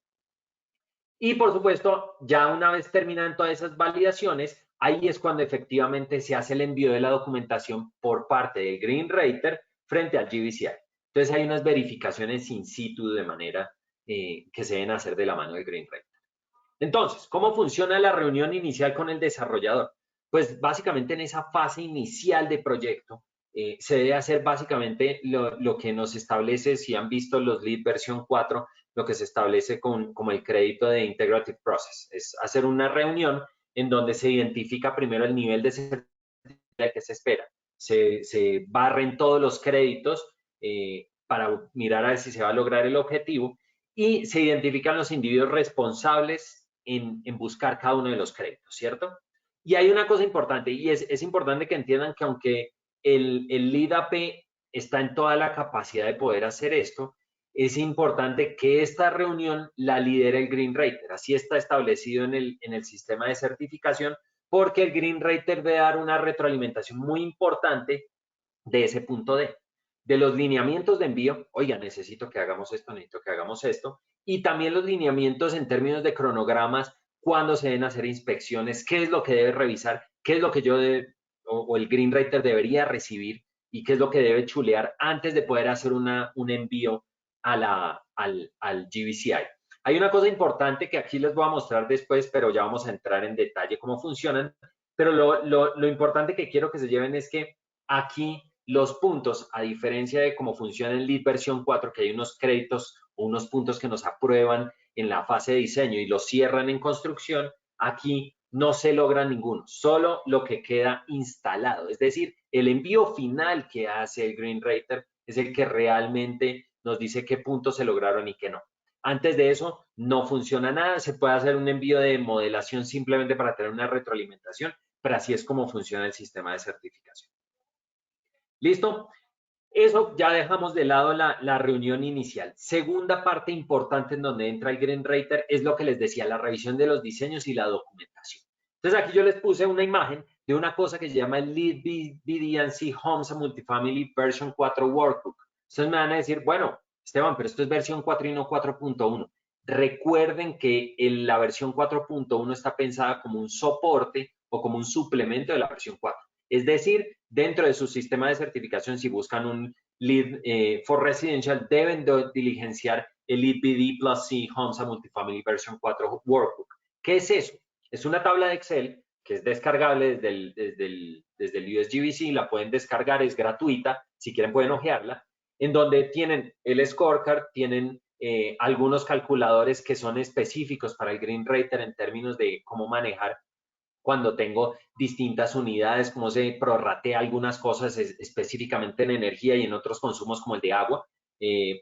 [SPEAKER 3] Y por supuesto, ya una vez terminan todas esas validaciones, ahí es cuando efectivamente se hace el envío de la documentación por parte del Green Rater frente al GBCI. Entonces hay unas verificaciones in situ de manera que se deben hacer de la mano del Green Rater. Entonces, ¿cómo funciona la reunión inicial con el desarrollador? Pues básicamente en esa fase inicial de proyecto se debe hacer básicamente lo que nos establece, si han visto los LEED versión 4, lo que se establece como el crédito de Integrative Process. Es hacer una reunión en donde se identifica primero el nivel de certificación que se espera. Se barren todos los créditos para mirar a ver si se va a lograr el objetivo y se identifican los individuos responsables en buscar cada uno de los créditos, ¿cierto? Y hay una cosa importante y es importante que entiendan que aunque el LEED AP está en toda la capacidad de poder hacer esto, es importante que esta reunión la lidere el Green Rater. Así está establecido en el sistema de certificación porque el Green Rater debe dar una retroalimentación muy importante de ese punto de los lineamientos de envío. Oiga, necesito que hagamos esto, necesito que hagamos esto. Y también los lineamientos en términos de cronogramas, cuándo se deben hacer inspecciones, qué es lo que debe revisar, qué es lo que yo o el Green Rater debería recibir y qué es lo que debe chulear antes de poder hacer un envío al GBCI. Hay una cosa importante que aquí les voy a mostrar después, pero ya vamos a entrar en detalle cómo funcionan. Pero lo importante que quiero que se lleven es que aquí los puntos, a diferencia de cómo funciona en LEED versión 4, que hay unos créditos o unos puntos que nos aprueban en la fase de diseño y los cierran en construcción, aquí no se logra ninguno, solo lo que queda instalado. Es decir, el envío final que hace el Green Rater es el que realmente nos dice qué puntos se lograron y qué no. Antes de eso, no funciona nada. Se puede hacer un envío de modelación simplemente para tener una retroalimentación, pero así es como funciona el sistema de certificación. ¿Listo? Eso ya dejamos de lado la reunión inicial. Segunda parte importante en donde entra el Green Rater es lo que les decía, la revisión de los diseños y la documentación. Entonces aquí yo les puse una imagen de una cosa que se llama el LEED BD&C Homes and Multifamily Version 4 Workbook. Entonces me van a decir, bueno, Esteban, pero esto es versión 4 y no 4.1. Recuerden que la versión 4.1 está pensada como un soporte o como un suplemento de la versión 4. Es decir, dentro de su sistema de certificación, si buscan un LEED for Residential, deben diligenciar el LEED BD+C Homes and Multifamily Version 4 Workbook. ¿Qué es eso? Es una tabla de Excel que es descargable desde el USGBC, la pueden descargar, es gratuita, si quieren pueden ojearla, en donde tienen el scorecard, tienen algunos calculadores que son específicos para el Green Rater en términos de cómo manejar cuando tengo distintas unidades, cómo se prorratea algunas cosas específicamente en energía y en otros consumos como el de agua,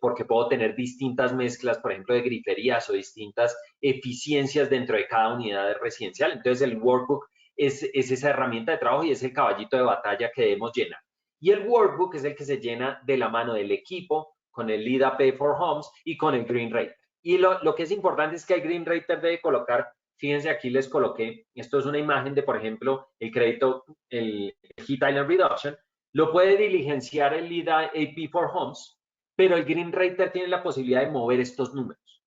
[SPEAKER 3] porque puedo tener distintas mezclas, por ejemplo, de griferías o distintas eficiencias dentro de cada unidad residencial. Entonces, el workbook es esa herramienta de trabajo y es el caballito de batalla que debemos llenar. Y el workbook es el que se llena de la mano del equipo, con el LEED AP for Homes y con el Green Rater. Y lo que es importante es que el Green Rater debe colocar. Fíjense, aquí les coloqué, esto es una imagen de, por ejemplo, el crédito, el Heat Island Reduction, lo puede diligenciar el LEED AP for Homes, pero el Green Rater tiene la posibilidad de mover estos números,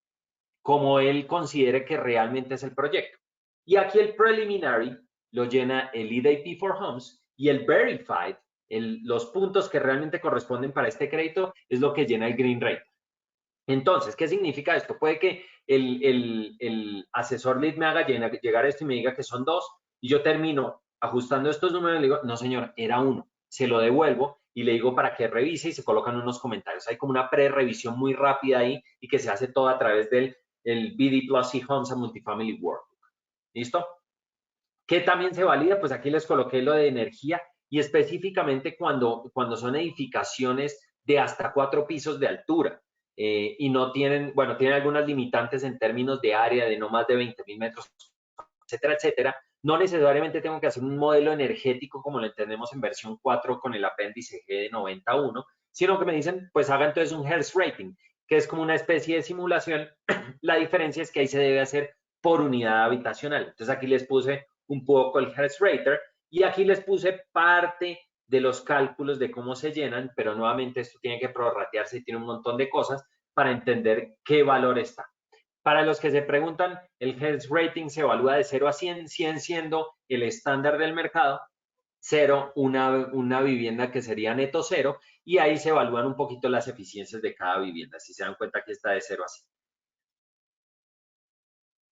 [SPEAKER 3] como él considere que realmente es el proyecto. Y aquí el Preliminary lo llena el LEED AP for Homes y el Verified, los puntos que realmente corresponden para este crédito, es lo que llena el Green Rater. Entonces, ¿qué significa esto? Puede que el asesor LEED me haga llegar esto y me diga que son 2 y yo termino ajustando estos números y le digo, no señor, era 1. Se lo devuelvo y le digo para que revise y se colocan unos comentarios. Hay como una pre-revisión muy rápida ahí y que se hace todo a través del BD+C Homes and Multifamily Workbook. ¿Listo? ¿Qué también se valida? Pues aquí les coloqué lo de energía y específicamente cuando son edificaciones de hasta 4 pisos de altura. Y no tienen, bueno, tienen algunas limitantes en términos de área de no más de 20.000 metros, etcétera, etcétera. No necesariamente tengo que hacer un modelo energético como lo entendemos en versión 4 con el apéndice G de 91, sino que me dicen, pues haga entonces un Hertz Rating, que es como una especie de simulación. La diferencia es que ahí se debe hacer por unidad habitacional. Entonces aquí les puse un poco el Hertz Rater y aquí les puse parte de los cálculos de cómo se llenan, pero nuevamente esto tiene que prorratearse y tiene un montón de cosas para entender qué valor está. Para los que se preguntan, el Hertz Rating se evalúa de 0 a 100, 100 siendo el estándar del mercado, 0 una vivienda que sería neto 0, y ahí se evalúan un poquito las eficiencias de cada vivienda. Si se dan cuenta que está de 0 a 100.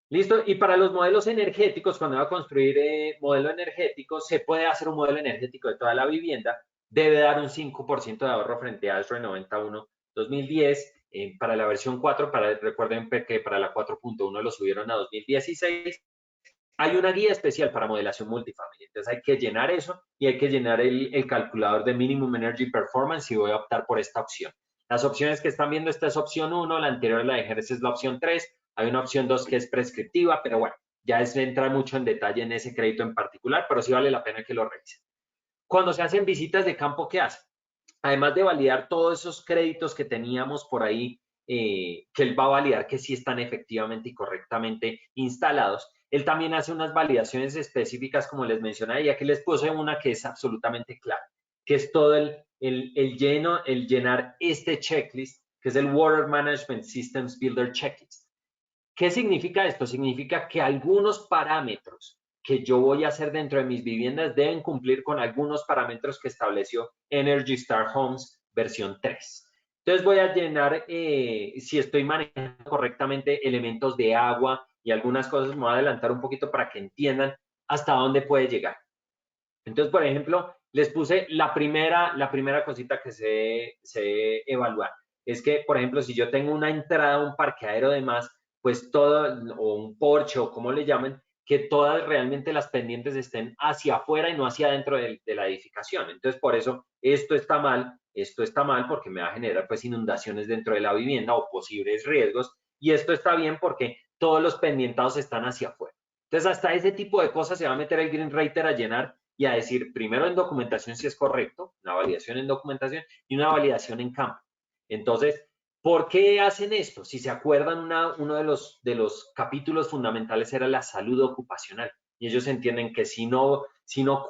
[SPEAKER 3] ¿Listo? Y para los modelos energéticos, cuando va a construir modelo energético, se puede hacer un modelo energético de toda la vivienda. Debe dar un 5% de ahorro frente a ASHRAE 91 2010. Para la versión 4, recuerden que para la 4.1 lo subieron a 2016. Hay una guía especial para modelación multifamily. Entonces hay que llenar eso y hay que llenar el calculador de Minimum Energy Performance y voy a optar por esta opción. Las opciones que están viendo, esta es opción 1, la anterior, la de Hertz, es la opción 3. Hay una opción 2 que es prescriptiva, pero bueno, ya es entrar mucho en detalle en ese crédito en particular, pero sí vale la pena que lo revisen. Cuando se hacen visitas de campo, ¿qué hace? Además de validar todos esos créditos que teníamos por ahí, que él va a validar que sí están efectivamente y correctamente instalados, él también hace unas validaciones específicas, como les mencioné, y aquí les puse una que es absolutamente clara, que es todo el llenar este checklist, que es el Water Management Systems Builder Checklist. ¿Qué significa esto? Significa que algunos parámetros que yo voy a hacer dentro de mis viviendas deben cumplir con algunos parámetros que estableció Energy Star Homes versión 3. Entonces voy a llenar, si estoy manejando correctamente elementos de agua y algunas cosas, me voy a adelantar un poquito para que entiendan hasta dónde puede llegar. Entonces, por ejemplo, les puse la primera cosita que se evaluar. Es que, por ejemplo, si yo tengo una entrada, un parqueadero de más, pues todo, o un porche, o como le llaman, que todas realmente las pendientes estén hacia afuera y no hacia adentro de la edificación. Entonces, por eso, esto está mal porque me va a generar pues inundaciones dentro de la vivienda o posibles riesgos, y esto está bien porque todos los pendientados están hacia afuera. Entonces, hasta ese tipo de cosas se va a meter el Green Rater a llenar y a decir primero en documentación si es correcto, una validación en documentación y una validación en campo. Entonces, ¿por qué hacen esto? Si se acuerdan, uno de los capítulos fundamentales era la salud ocupacional. Y ellos entienden que si no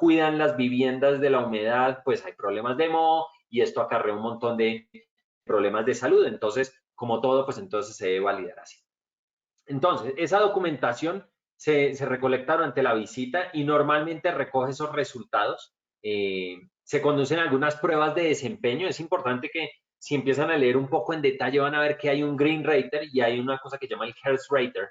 [SPEAKER 3] cuidan las viviendas de la humedad, pues hay problemas de moho y esto acarrea un montón de problemas de salud. Entonces, como todo, pues entonces se debe validar así. Entonces, esa documentación se recolecta durante la visita y normalmente recoge esos resultados. Se conducen algunas pruebas de desempeño. Es importante que si empiezan a leer un poco en detalle van a ver que hay un Green Rater y hay una cosa que se llama el Hertz Rater.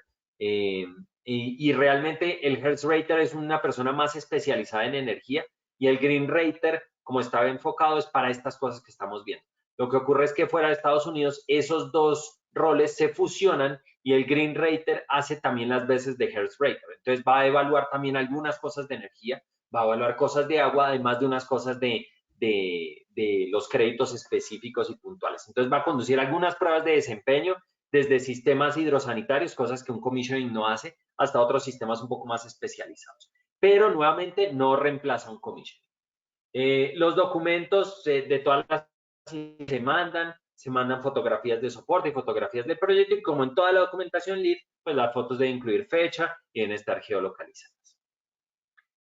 [SPEAKER 3] Y realmente el Hertz Rater es una persona más especializada en energía y el Green Rater, como estaba enfocado, es para estas cosas que estamos viendo. Lo que ocurre es que fuera de Estados Unidos esos dos roles se fusionan y el Green Rater hace también las veces de Hertz Rater. Entonces va a evaluar también algunas cosas de energía, va a evaluar cosas de agua, además de unas cosas de los créditos específicos y puntuales. Entonces va a conducir algunas pruebas de desempeño desde sistemas hidrosanitarios, cosas que un commissioning no hace, hasta otros sistemas un poco más especializados. Pero nuevamente no reemplaza un commissioning. Los documentos de todas las se mandan fotografías de soporte y fotografías del proyecto y como en toda la documentación LEED, pues las fotos deben incluir fecha y deben estar geolocalizadas.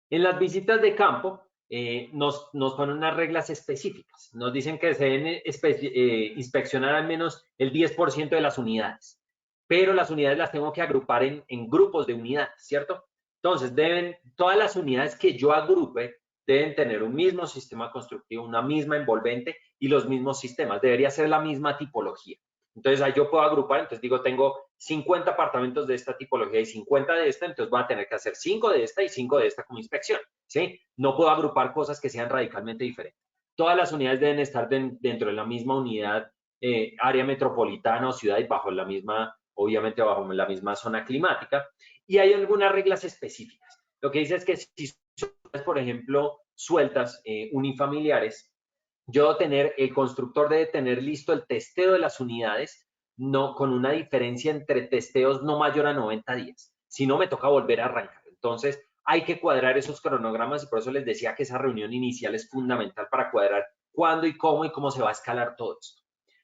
[SPEAKER 3] En las visitas de campo nos ponen unas reglas específicas. Nos dicen que se deben inspeccionar al menos el 10% de las unidades, pero las unidades las tengo que agrupar en grupos de unidades, ¿cierto? Entonces, todas las unidades que yo agrupe deben tener un mismo sistema constructivo, una misma envolvente y los mismos sistemas. Debería ser la misma tipología. Entonces, ahí yo puedo agrupar, entonces digo, tengo 50 apartamentos de esta tipología y 50 de esta, entonces voy a tener que hacer 5 de esta y 5 de esta como inspección, ¿sí? No puedo agrupar cosas que sean radicalmente diferentes. Todas las unidades deben estar dentro de la misma unidad, área metropolitana o ciudad y bajo la misma, obviamente bajo la misma zona climática. Y hay algunas reglas específicas. Lo que dice es que si son, por ejemplo, sueltas unifamiliares, el constructor debe tener listo el testeo de las unidades, no, con una diferencia entre testeos no mayor a 90 días. Si no, me toca volver a arrancar. Entonces, hay que cuadrar esos cronogramas y por eso les decía que esa reunión inicial es fundamental para cuadrar cuándo y cómo se va a escalar todo esto.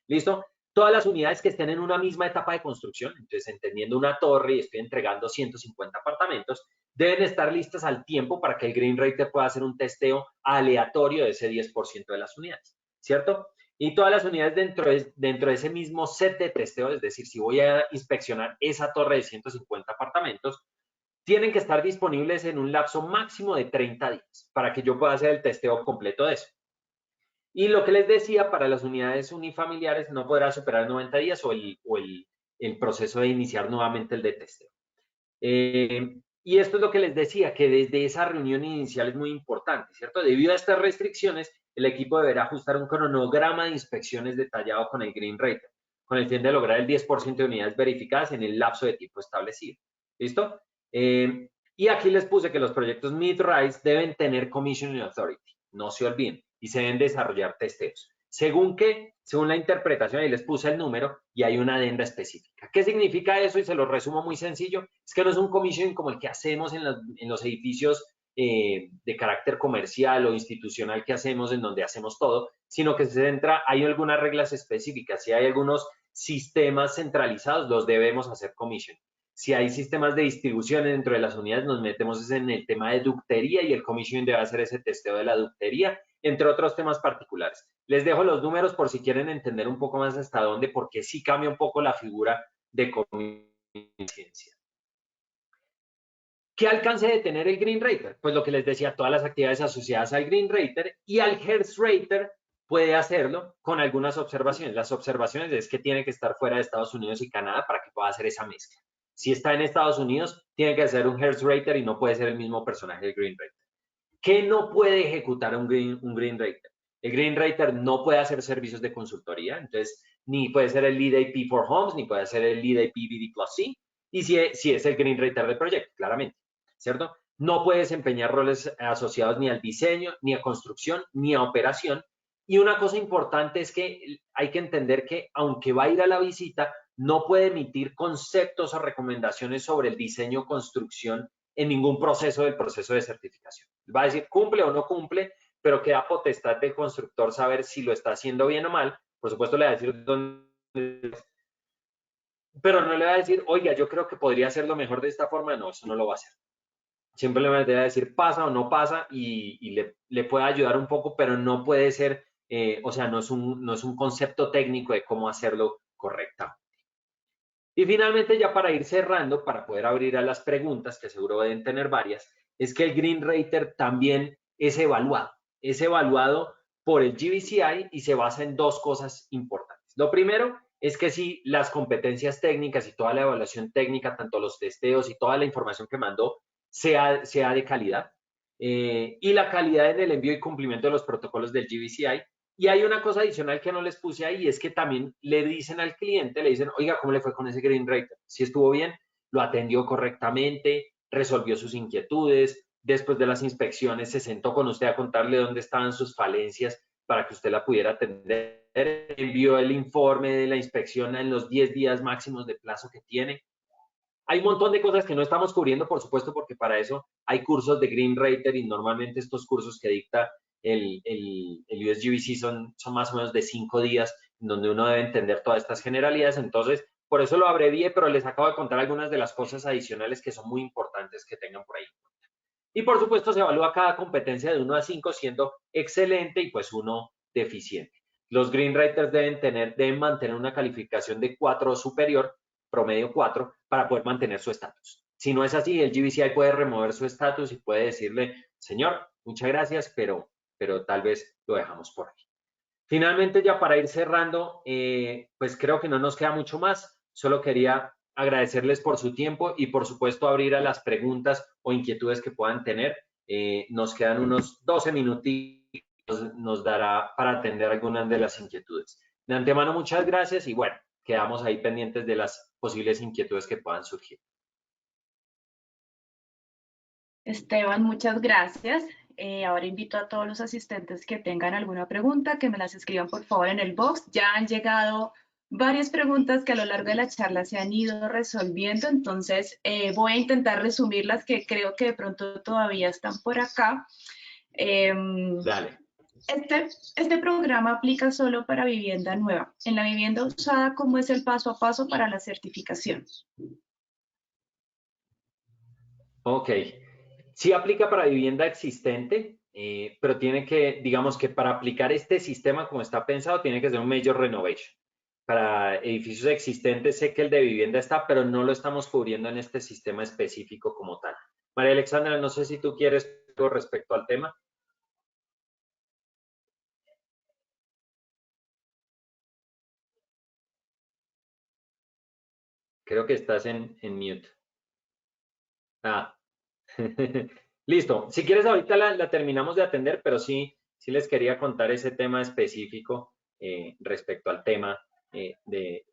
[SPEAKER 3] ¿Listo? Todas las unidades que estén en una misma etapa de construcción, entonces entendiendo una torre y estoy entregando 150 apartamentos, deben estar listas al tiempo para que el Green Rater pueda hacer un testeo aleatorio de ese 10% de las unidades, ¿cierto? Y todas las unidades dentro de ese mismo set de testeo, es decir, si voy a inspeccionar esa torre de 150 apartamentos, tienen que estar disponibles en un lapso máximo de 30 días para que yo pueda hacer el testeo completo de eso. Y lo que les decía, para las unidades unifamiliares no podrá superar 90 días o el proceso de iniciar nuevamente el de testeo. Y esto es lo que les decía, que desde esa reunión inicial es muy importante, ¿cierto? Debido a estas restricciones, el equipo deberá ajustar un cronograma de inspecciones detallado con el Green Rater, con el fin de lograr el 10% de unidades verificadas en el lapso de tiempo establecido. ¿Listo? Y aquí les puse que los proyectos mid-rise deben tener Commissioning Authority, no se olviden, y se deben desarrollar testeos. ¿Según qué? Según la interpretación, ahí les puse el número y hay una adenda específica. ¿Qué significa eso? Y se lo resumo muy sencillo. Es que no es un commissioning como el que hacemos en los edificios de carácter comercial o institucional que hacemos, en donde hacemos todo, sino que se centra, hay algunas reglas específicas. Si hay algunos sistemas centralizados, los debemos hacer commissioning. Si hay sistemas de distribución dentro de las unidades, nos metemos en el tema de ductería y el commissioning debe hacer ese testeo de la ductería, entre otros temas particulares. Les dejo los números por si quieren entender un poco más hasta dónde, porque sí cambia un poco la figura de commissioning residencial. ¿Qué alcance de tener el Green Rater? Pues lo que les decía, todas las actividades asociadas al Green Rater, y al Health Rater puede hacerlo con algunas observaciones. Las observaciones es que tiene que estar fuera de Estados Unidos y Canadá para que pueda hacer esa mezcla. Si está en Estados Unidos, tiene que hacer un Health Rater y no puede ser el mismo personaje del Green Rater. ¿Qué no puede ejecutar un Green Rater? El Green Rater no puede hacer servicios de consultoría, entonces ni puede ser el Lead IP for Homes, ni puede ser el Lead IP BD+C, y si es el Green Rater del proyecto, claramente, ¿cierto? No puede desempeñar roles asociados ni al diseño, ni a construcción, ni a operación. Y una cosa importante es que hay que entender que aunque va a ir a la visita, no puede emitir conceptos o recomendaciones sobre el diseño o construcción en ningún proceso del proceso de certificación. Va a decir cumple o no cumple, pero queda potestad del constructor saber si lo está haciendo bien o mal. Por supuesto le va a decir dónde, pero no le va a decir, oiga, yo creo que podría hacerlo mejor de esta forma. No, eso no lo va a hacer. Simplemente va a decir pasa o no pasa y le puede ayudar un poco, pero no puede ser, o sea, no es un concepto técnico de cómo hacerlo correctamente. Y finalmente, ya para ir cerrando, para poder abrir a las preguntas, que seguro deben tener varias, es que el Green Rater también es evaluado por el GBCI y se basa en dos cosas importantes. Lo primero es que si las competencias técnicas y toda la evaluación técnica, tanto los testeos y toda la información que mandó, sea de calidad, y la calidad en el envío y cumplimiento de los protocolos del GBCI. Y hay una cosa adicional que no les puse ahí, es que también le dicen al cliente, le dicen, oiga, ¿cómo le fue con ese Green Rater? Si estuvo bien, lo atendió correctamente, resolvió sus inquietudes, después de las inspecciones se sentó con usted a contarle dónde estaban sus falencias para que usted la pudiera atender, envió el informe de la inspección en los 10 días máximos de plazo que tiene. Hay un montón de cosas que no estamos cubriendo, por supuesto, porque para eso hay cursos de Green Rater y normalmente estos cursos que dicta el USGBC son más o menos de 5 días, donde uno debe entender todas estas generalidades. Entonces, por eso lo abrevié, pero les acabo de contar algunas de las cosas adicionales que son muy importantes que tengan por ahí. Y por supuesto, se evalúa cada competencia de 1 a 5, siendo excelente y pues 1 deficiente. Los Green Raters deben mantener una calificación de 4 o superior, promedio 4, para poder mantener su estatus. Si no es así, el GBCI puede remover su estatus y puede decirle, señor, muchas gracias, pero tal vez lo dejamos por aquí. Finalmente, ya para ir cerrando, pues creo que no nos queda mucho más. Solo quería agradecerles por su tiempo y, por supuesto, abrir a las preguntas o inquietudes que puedan tener. Nos quedan unos 12 minutitos, nos dará para atender algunas de las inquietudes. De antemano, muchas gracias y bueno, quedamos ahí pendientes de las posibles inquietudes que puedan surgir.
[SPEAKER 1] Esteban, muchas gracias. Ahora invito a todos los asistentes que tengan alguna pregunta, que me las escriban por favor en el box. Ya han llegado varias preguntas que a lo largo de la charla se han ido resolviendo, entonces voy a intentar resumir las que creo que de pronto todavía están por acá.
[SPEAKER 3] Dale.
[SPEAKER 1] Este programa aplica solo para vivienda nueva. En la vivienda usada, ¿cómo es el paso a paso para la certificación?
[SPEAKER 3] Ok. Sí aplica para vivienda existente, pero tiene que, digamos que para aplicar este sistema como está pensado, tiene que ser un major renovation. Para edificios existentes sé que el de vivienda está, pero no lo estamos cubriendo en este sistema específico como tal. María Alexandra, no sé si tú quieres algo respecto al tema. Creo que estás en mute. Ah. Listo. Si quieres, ahorita la terminamos de atender, pero sí les quería contar ese tema específico respecto al tema de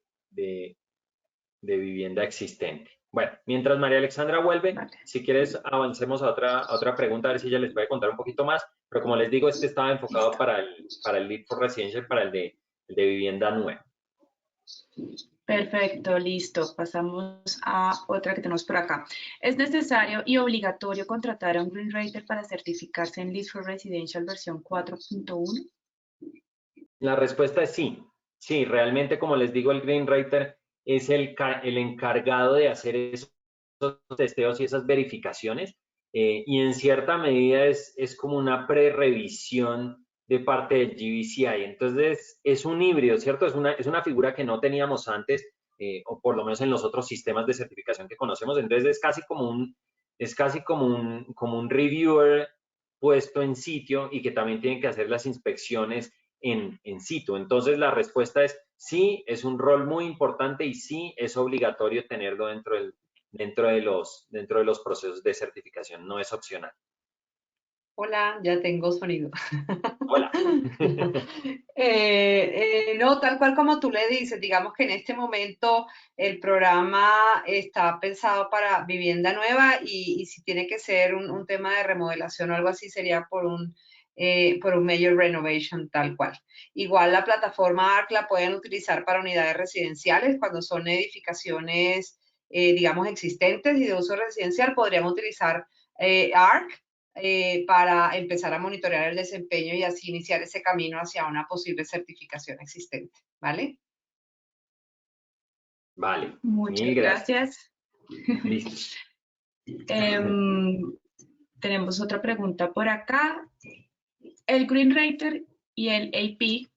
[SPEAKER 3] vivienda existente. Bueno, mientras María Alexandra vuelve, si quieres, avancemos a otra pregunta, a ver si ella les puede contar un poquito más. Pero como les digo, este estaba enfocado para el Lead for Residential, para el de vivienda nueva.
[SPEAKER 1] Perfecto, listo. Pasamos a otra que tenemos por acá. ¿Es necesario y obligatorio contratar a un Green Rater para certificarse en Lead for Residential versión 4.1?
[SPEAKER 3] La respuesta es sí. Sí, realmente, como les digo, el Green Rater es el encargado de hacer esos testeos y esas verificaciones, y en cierta medida es como una pre-revisión de parte del GBCI. Entonces, es un híbrido, ¿cierto? Es una figura que no teníamos antes, o por lo menos en los otros sistemas de certificación que conocemos. Entonces es casi como un reviewer puesto en sitio y que también tiene que hacer las inspecciones en situ. Entonces la respuesta es sí, es un rol muy importante y sí es obligatorio tenerlo dentro de los procesos de certificación, no es opcional.
[SPEAKER 2] Hola, ya tengo sonido.
[SPEAKER 3] Hola.
[SPEAKER 2] No, tal cual como tú le dices, digamos que en este momento el programa está pensado para vivienda nueva y si tiene que ser un tema de remodelación o algo así, sería por un major renovation tal cual. Igual la plataforma ARC la pueden utilizar para unidades residenciales cuando son edificaciones, digamos, existentes y de uso residencial, podrían utilizar ARC para empezar a monitorear el desempeño y así iniciar ese camino hacia una posible certificación existente, ¿vale?
[SPEAKER 3] Vale,
[SPEAKER 1] Muchas
[SPEAKER 3] mil gracias.
[SPEAKER 1] gracias.
[SPEAKER 3] Listo.
[SPEAKER 1] Tenemos otra pregunta por acá. ¿El Green Rater y el AP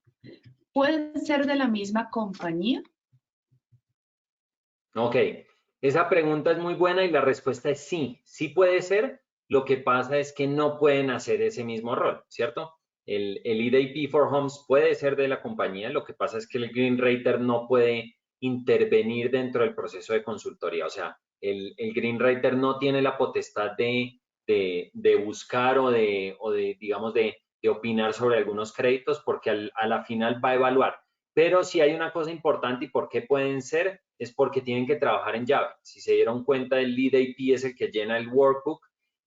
[SPEAKER 1] pueden ser de la misma compañía?
[SPEAKER 3] Ok, esa pregunta es muy buena y la respuesta es sí, sí puede ser. Lo que pasa es que no pueden hacer ese mismo rol, ¿cierto? El Lead AP for Homes puede ser de la compañía, lo que pasa es que el Green Rater no puede intervenir dentro del proceso de consultoría. O sea, el Green Rater no tiene la potestad de buscar o digamos, de opinar sobre algunos créditos porque a la final va a evaluar. Pero si hay una cosa importante y por qué pueden ser, es porque tienen que trabajar en llave. Si se dieron cuenta, el Lead AP es el que llena el workbook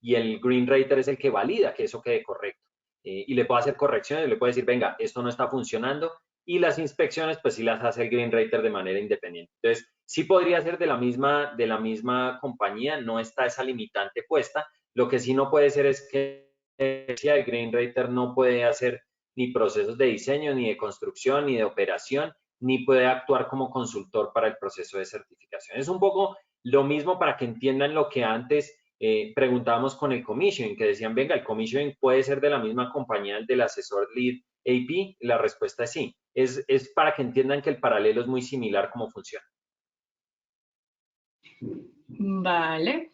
[SPEAKER 3] y el Green Rater es el que valida que eso quede correcto. Y le puede hacer correcciones, le puede decir, venga, esto no está funcionando. Y las inspecciones, pues sí las hace el Green Rater de manera independiente. Entonces, sí podría ser de la misma compañía, no está esa limitante puesta. Lo que sí no puede ser es que el Green Rater no puede hacer ni procesos de diseño, ni de construcción, ni de operación, ni puede actuar como consultor para el proceso de certificación. Es un poco lo mismo para que entiendan lo que antes preguntábamos con el commissioning, que decían, venga, el commissioning puede ser de la misma compañía del asesor Lead AP. La respuesta es sí. Es para que entiendan que el paralelo es muy similar cómo funciona.
[SPEAKER 1] Vale.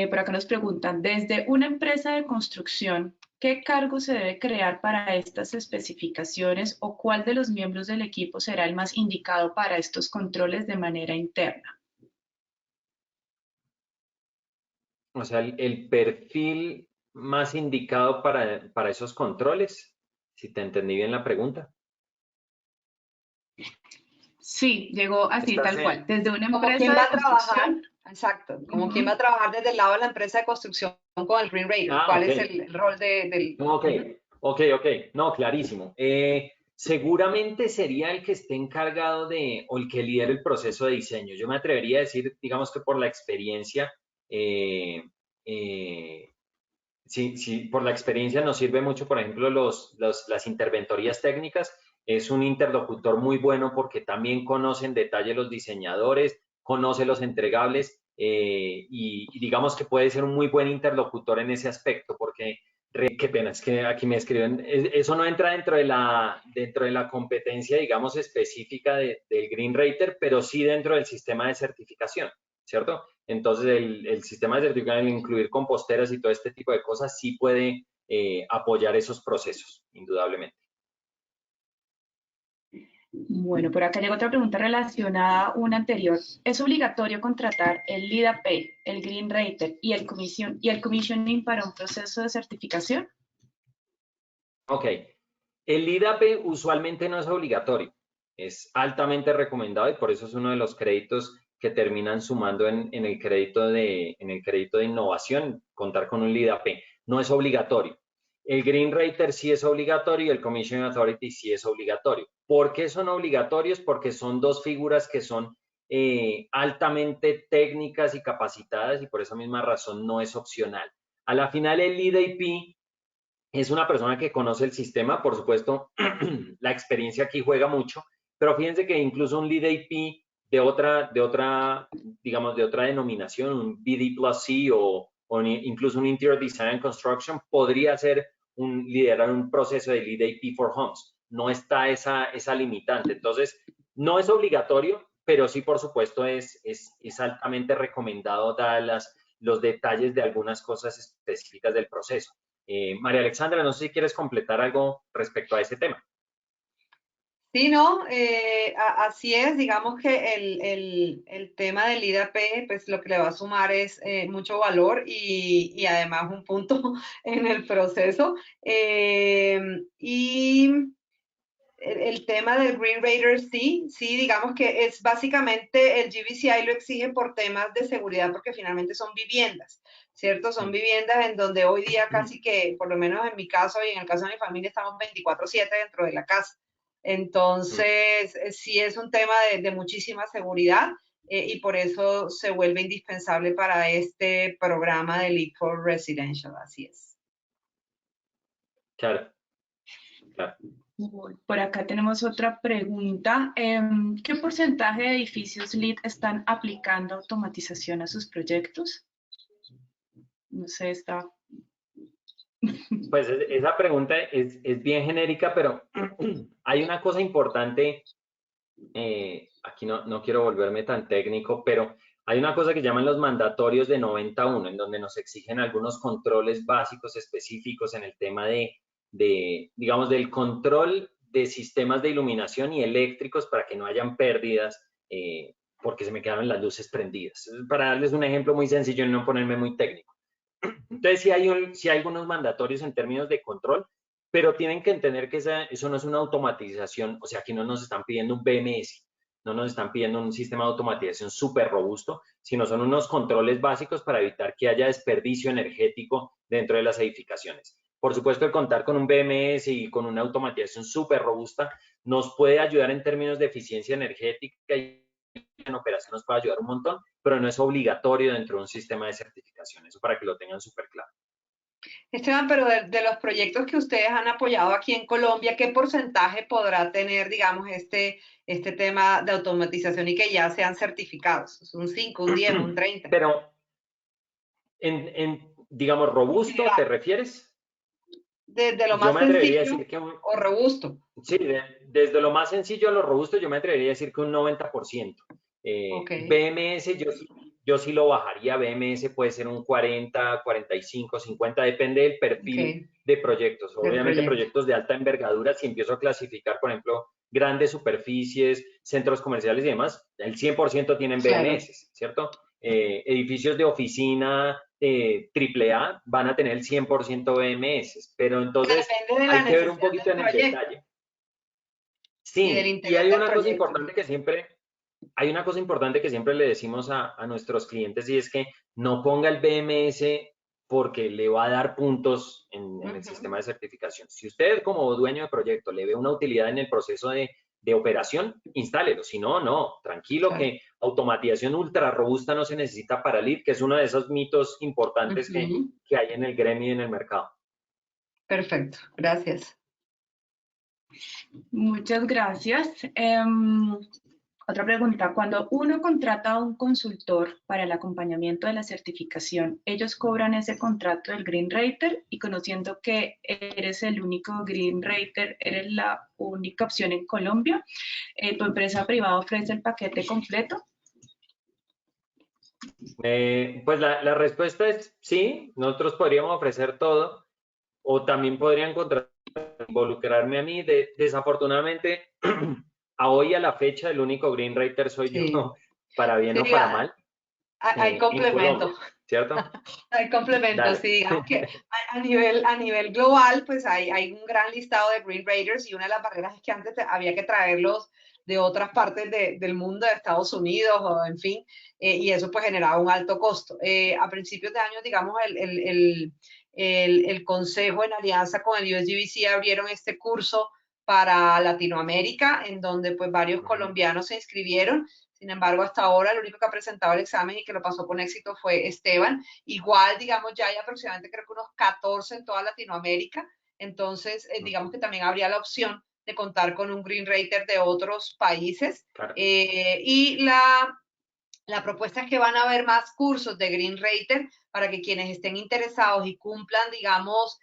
[SPEAKER 1] Por acá nos preguntan, desde una empresa de construcción, ¿qué cargo se debe crear para estas especificaciones o cuál de los miembros del equipo será el más indicado para estos controles de manera interna?
[SPEAKER 3] O sea, el perfil más indicado para esos controles, si te entendí bien la pregunta.
[SPEAKER 1] Sí, llegó así
[SPEAKER 3] Estás
[SPEAKER 1] tal cual. Desde una
[SPEAKER 2] Como
[SPEAKER 1] empresa
[SPEAKER 2] quién va
[SPEAKER 1] de
[SPEAKER 2] a trabajar,
[SPEAKER 1] construcción.
[SPEAKER 2] exacto, como quién va a trabajar desde el lado de la empresa de construcción con el Green Rater.
[SPEAKER 3] Ah,
[SPEAKER 2] ¿Cuál
[SPEAKER 3] ok.
[SPEAKER 2] es el rol del...
[SPEAKER 3] Ok, ok. No, clarísimo. Seguramente sería el que esté encargado o el que lidere el proceso de diseño. Yo me atrevería a decir, digamos que por la experiencia, eh, eh, sí, por la experiencia nos sirve mucho, por ejemplo, las interventorías técnicas. Es un interlocutor muy bueno porque también conoce en detalle los diseñadores, conoce los entregables y digamos que puede ser un muy buen interlocutor en ese aspecto porque qué pena, es que aquí me escriben, eso no entra dentro de la competencia, digamos, específica del Green Rater, pero sí dentro del sistema de certificación, ¿cierto? Entonces, el sistema de certificación, incluir composteras y todo este tipo de cosas, sí puede apoyar esos procesos, indudablemente.
[SPEAKER 1] Bueno, por acá llega otra pregunta relacionada a una anterior. ¿Es obligatorio contratar el Lead AP, el Green Rater y el commissioning para un proceso de certificación?
[SPEAKER 3] Ok. El IDAP usualmente no es obligatorio, es altamente recomendado y por eso es uno de los créditos que terminan sumando en el crédito de innovación, contar con un LIDAP. No es obligatorio. El Green Rater sí es obligatorio y el Commission Authority sí es obligatorio. ¿Por qué son obligatorios? Porque son dos figuras que son altamente técnicas y capacitadas y por esa misma razón no es opcional. A la final el LIDAP es una persona que conoce el sistema, por supuesto, la experiencia aquí juega mucho, pero fíjense que incluso un Lead AP digamos, de otra denominación, un BD plus C o incluso un Interior Design and Construction, podría liderar un proceso de Lead AP for Homes. No está esa limitante. Entonces, no es obligatorio, pero sí, por supuesto, es altamente recomendado dadas los detalles de algunas cosas específicas del proceso. María Alexandra, no sé si quieres completar algo respecto a este tema.
[SPEAKER 2] Sí, no, así es, digamos que el tema del IDAP, pues lo que le va a sumar es mucho valor y además un punto en el proceso. Y el tema del Green Raider, sí, digamos que es básicamente el GBCI lo exige por temas de seguridad porque finalmente son viviendas, ¿cierto? Son viviendas en donde hoy día casi que, por lo menos en mi caso y en el caso de mi familia, estamos 24/7 dentro de la casa. Entonces, sí es un tema de muchísima seguridad y por eso se vuelve indispensable para este programa de Leap for Residential, así es.
[SPEAKER 3] Claro, claro.
[SPEAKER 1] Por acá tenemos otra pregunta. ¿Qué porcentaje de edificios LEED están aplicando automatización a sus proyectos? No sé, está...
[SPEAKER 3] Pues esa pregunta es bien genérica, pero hay una cosa importante, aquí no quiero volverme tan técnico, pero hay una cosa que llaman los mandatorios de 91, en donde nos exigen algunos controles básicos específicos en el tema digamos, del control de sistemas de iluminación y eléctricos para que no hayan pérdidas porque se me quedaron las luces prendidas. Para darles un ejemplo muy sencillo y no ponerme muy técnico. Entonces, sí hay algunos mandatorios en términos de control, pero tienen que entender que eso no es una automatización, o sea, aquí no nos están pidiendo un BMS, no nos están pidiendo un sistema de automatización súper robusto, sino son unos controles básicos para evitar que haya desperdicio energético dentro de las edificaciones. Por supuesto, el contar con un BMS y con una automatización súper robusta nos puede ayudar en términos de eficiencia energética y en operación nos puede ayudar un montón, pero no es obligatorio dentro de un sistema de certificación. Eso para que lo tengan súper claro.
[SPEAKER 2] Esteban, pero de los proyectos que ustedes han apoyado aquí en Colombia, ¿qué porcentaje podrá tener, digamos, este tema de automatización y que ya sean certificados? ¿Un 5, un 10, un 30?
[SPEAKER 3] Pero, digamos, robusto, ¿te refieres?
[SPEAKER 2] Desde lo
[SPEAKER 3] Yo
[SPEAKER 2] más
[SPEAKER 3] me atrevería a
[SPEAKER 2] sencillo
[SPEAKER 3] decir que
[SPEAKER 2] o robusto.
[SPEAKER 3] sí, desde lo más sencillo a lo robusto, yo me atrevería a decir que un 90%.
[SPEAKER 2] Ok,
[SPEAKER 3] BMS, yo sí lo bajaría. BMS puede ser un 40, 45, 50, depende del perfil
[SPEAKER 2] ok,
[SPEAKER 3] de proyectos.
[SPEAKER 2] del
[SPEAKER 3] Obviamente,
[SPEAKER 2] proyecto.
[SPEAKER 3] proyectos de alta envergadura, si empiezo a clasificar, por ejemplo, grandes superficies, centros comerciales y demás, el 100% tienen
[SPEAKER 2] Claro.
[SPEAKER 3] BMS, ¿cierto? Edificios de oficina AAA van a tener el 100% BMS, pero entonces
[SPEAKER 2] Depende de la
[SPEAKER 3] hay que ver un
[SPEAKER 2] necesidad
[SPEAKER 3] poquito
[SPEAKER 2] del
[SPEAKER 3] en el
[SPEAKER 2] proyecto
[SPEAKER 3] detalle.
[SPEAKER 2] y del
[SPEAKER 3] Sí, y
[SPEAKER 2] interés del proyecto.
[SPEAKER 3] hay una cosa importante que siempre le decimos a nuestros clientes y es que no ponga el BMS porque le va a dar puntos en el sistema de certificación. Si usted como dueño de proyecto le ve una utilidad en el proceso de operación, instálelo. Si no, no, tranquilo
[SPEAKER 2] Claro.
[SPEAKER 3] que automatización ultra robusta no se necesita para LEED, que es uno de esos mitos importantes que hay en el gremio y en el mercado.
[SPEAKER 2] Perfecto, gracias.
[SPEAKER 1] Muchas gracias. Otra pregunta, cuando uno contrata a un consultor para el acompañamiento de la certificación, ellos cobran ese contrato del Green Rater y conociendo que eres el único Green Rater, eres la única opción en Colombia, ¿tu empresa privada ofrece el paquete completo?
[SPEAKER 3] Pues la respuesta es sí, nosotros podríamos ofrecer todo o también podrían involucrarme a mí. Desafortunadamente, a hoy a la fecha el único Green Rater soy yo,
[SPEAKER 2] Sí,
[SPEAKER 3] para bien
[SPEAKER 2] sí,
[SPEAKER 3] o para mal,
[SPEAKER 2] hay
[SPEAKER 3] en
[SPEAKER 2] complemento.
[SPEAKER 3] Colombia, ¿cierto?
[SPEAKER 2] Hay complementos,
[SPEAKER 3] Dale.
[SPEAKER 2] sí, digamos que a nivel global, pues hay un gran listado de Green Raiders y una de las barreras es que antes había que traerlos de otras partes del mundo, de Estados Unidos o en fin, y eso pues generaba un alto costo. A principios de año, digamos, el Consejo en alianza con el USGBC abrieron este curso para Latinoamérica, en donde pues varios colombianos se inscribieron. Sin embargo, hasta ahora el único que ha presentado el examen y que lo pasó con éxito fue Esteban. Igual, digamos, ya hay aproximadamente creo que unos 14 en toda Latinoamérica. Entonces, digamos que también habría la opción de contar con un Green Rater de otros países.
[SPEAKER 3] Claro.
[SPEAKER 2] Y La propuesta es que van a haber más cursos de Green Rater para que quienes estén interesados y cumplan, digamos,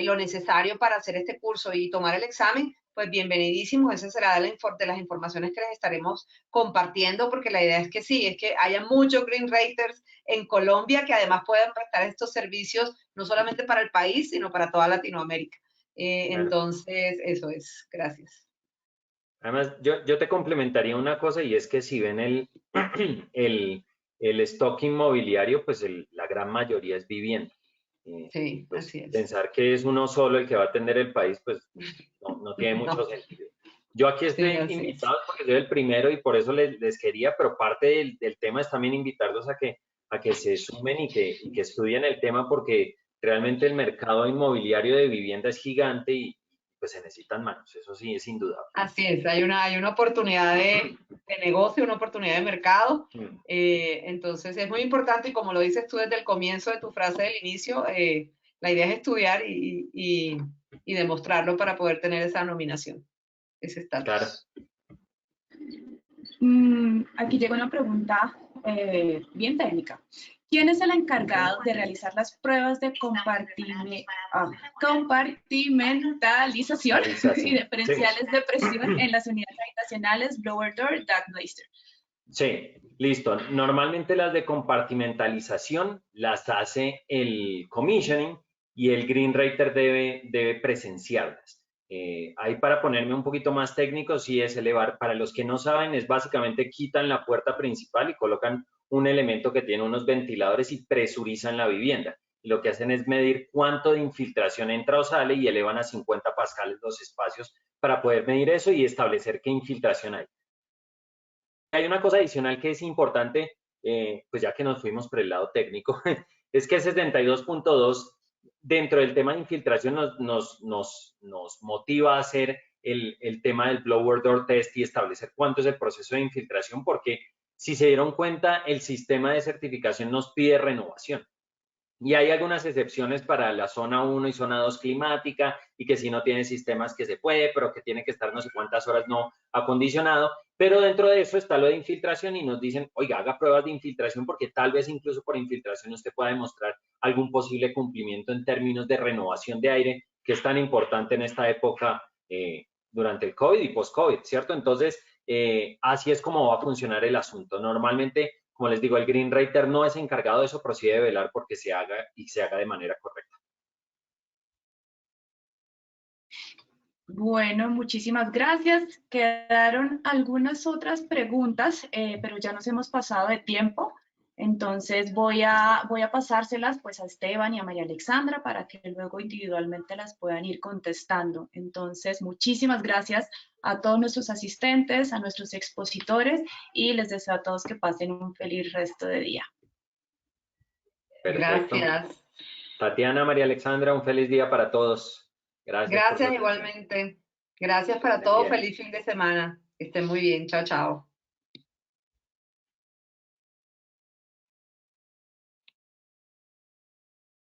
[SPEAKER 2] lo necesario para hacer este curso y tomar el examen, pues bienvenidísimos. Esa será de las informaciones que les estaremos compartiendo, porque la idea es que sí, es que haya muchos Green Raters en Colombia que además puedan prestar estos servicios no solamente para el país, sino para toda Latinoamérica.
[SPEAKER 3] Claro.
[SPEAKER 2] Entonces, eso es. Gracias.
[SPEAKER 3] Además, yo te complementaría una cosa y es que si ven el stock inmobiliario, pues la gran mayoría es vivienda.
[SPEAKER 2] Sí,
[SPEAKER 3] Pues
[SPEAKER 2] así es.
[SPEAKER 3] pensar que es uno solo el que va a atender el país, pues no tiene mucho
[SPEAKER 2] No.
[SPEAKER 3] sentido. Yo aquí estoy
[SPEAKER 2] Sí, así
[SPEAKER 3] invitado porque soy el primero y por eso les quería, pero parte del tema es también invitarlos a que se sumen y que estudien el tema porque realmente el mercado inmobiliario de vivienda es gigante y pues se necesitan manos, eso sí es indudable.
[SPEAKER 2] Así es, hay una oportunidad de negocio, una oportunidad de mercado.
[SPEAKER 3] Mm.
[SPEAKER 2] Entonces es muy importante y como lo dices tú desde el comienzo de tu frase del inicio, la idea es estudiar y demostrarlo para poder tener esa nominación, ese
[SPEAKER 3] Claro.
[SPEAKER 2] estatus.
[SPEAKER 1] Aquí llega una pregunta bien técnica. ¿Quién es el encargado de realizar las pruebas de compartimentalización y diferenciales de presión en las unidades habitacionales Blower Door, Dark Blaster?
[SPEAKER 3] Sí, listo. Normalmente las de compartimentalización las hace el commissioning y el Green Rater debe presenciarlas. Ahí para ponerme un poquito más técnico, sí es elevar, para los que no saben, es básicamente quitan la puerta principal y colocan un elemento que tiene unos ventiladores y presurizan la vivienda. Y lo que hacen es medir cuánto de infiltración entra o sale y elevan a 50 pascales los espacios para poder medir eso y establecer qué infiltración hay. Hay una cosa adicional que es importante, pues ya que nos fuimos por el lado técnico, es que el 72.2 dentro del tema de infiltración nos motiva a hacer el tema del blower door test y establecer cuánto es el proceso de infiltración, porque si se dieron cuenta, el sistema de certificación nos pide renovación. Y hay algunas excepciones para la zona 1 y zona 2 climática y que si no tiene sistemas que se puede, pero que tiene que estar no sé cuántas horas no acondicionado. Pero dentro de eso está lo de infiltración y nos dicen, oiga, haga pruebas de infiltración porque tal vez incluso por infiltración usted pueda demostrar algún posible cumplimiento en términos de renovación de aire, que es tan importante en esta época durante el COVID y post-COVID, ¿cierto? Entonces, así es como va a funcionar el asunto. Normalmente, como les digo, el Green Rater no es encargado de eso, pero sí debe velar porque se haga y se haga de manera correcta.
[SPEAKER 1] Bueno, muchísimas gracias. Quedaron algunas otras preguntas, pero ya nos hemos pasado de tiempo. Entonces voy a pasárselas pues a Esteban y a María Alexandra para que luego individualmente las puedan ir contestando. Entonces, muchísimas gracias a todos nuestros asistentes, a nuestros expositores y les deseo a todos que pasen un feliz resto de día.
[SPEAKER 3] Perfecto.
[SPEAKER 2] Gracias.
[SPEAKER 3] Tatiana, María Alexandra, un feliz día para todos. Gracias por su
[SPEAKER 2] Gracias
[SPEAKER 3] atención.
[SPEAKER 2] igualmente. Gracias para
[SPEAKER 3] Estén
[SPEAKER 2] todos.
[SPEAKER 3] bien.
[SPEAKER 2] Feliz fin de semana. Que estén muy bien. Chao, chao.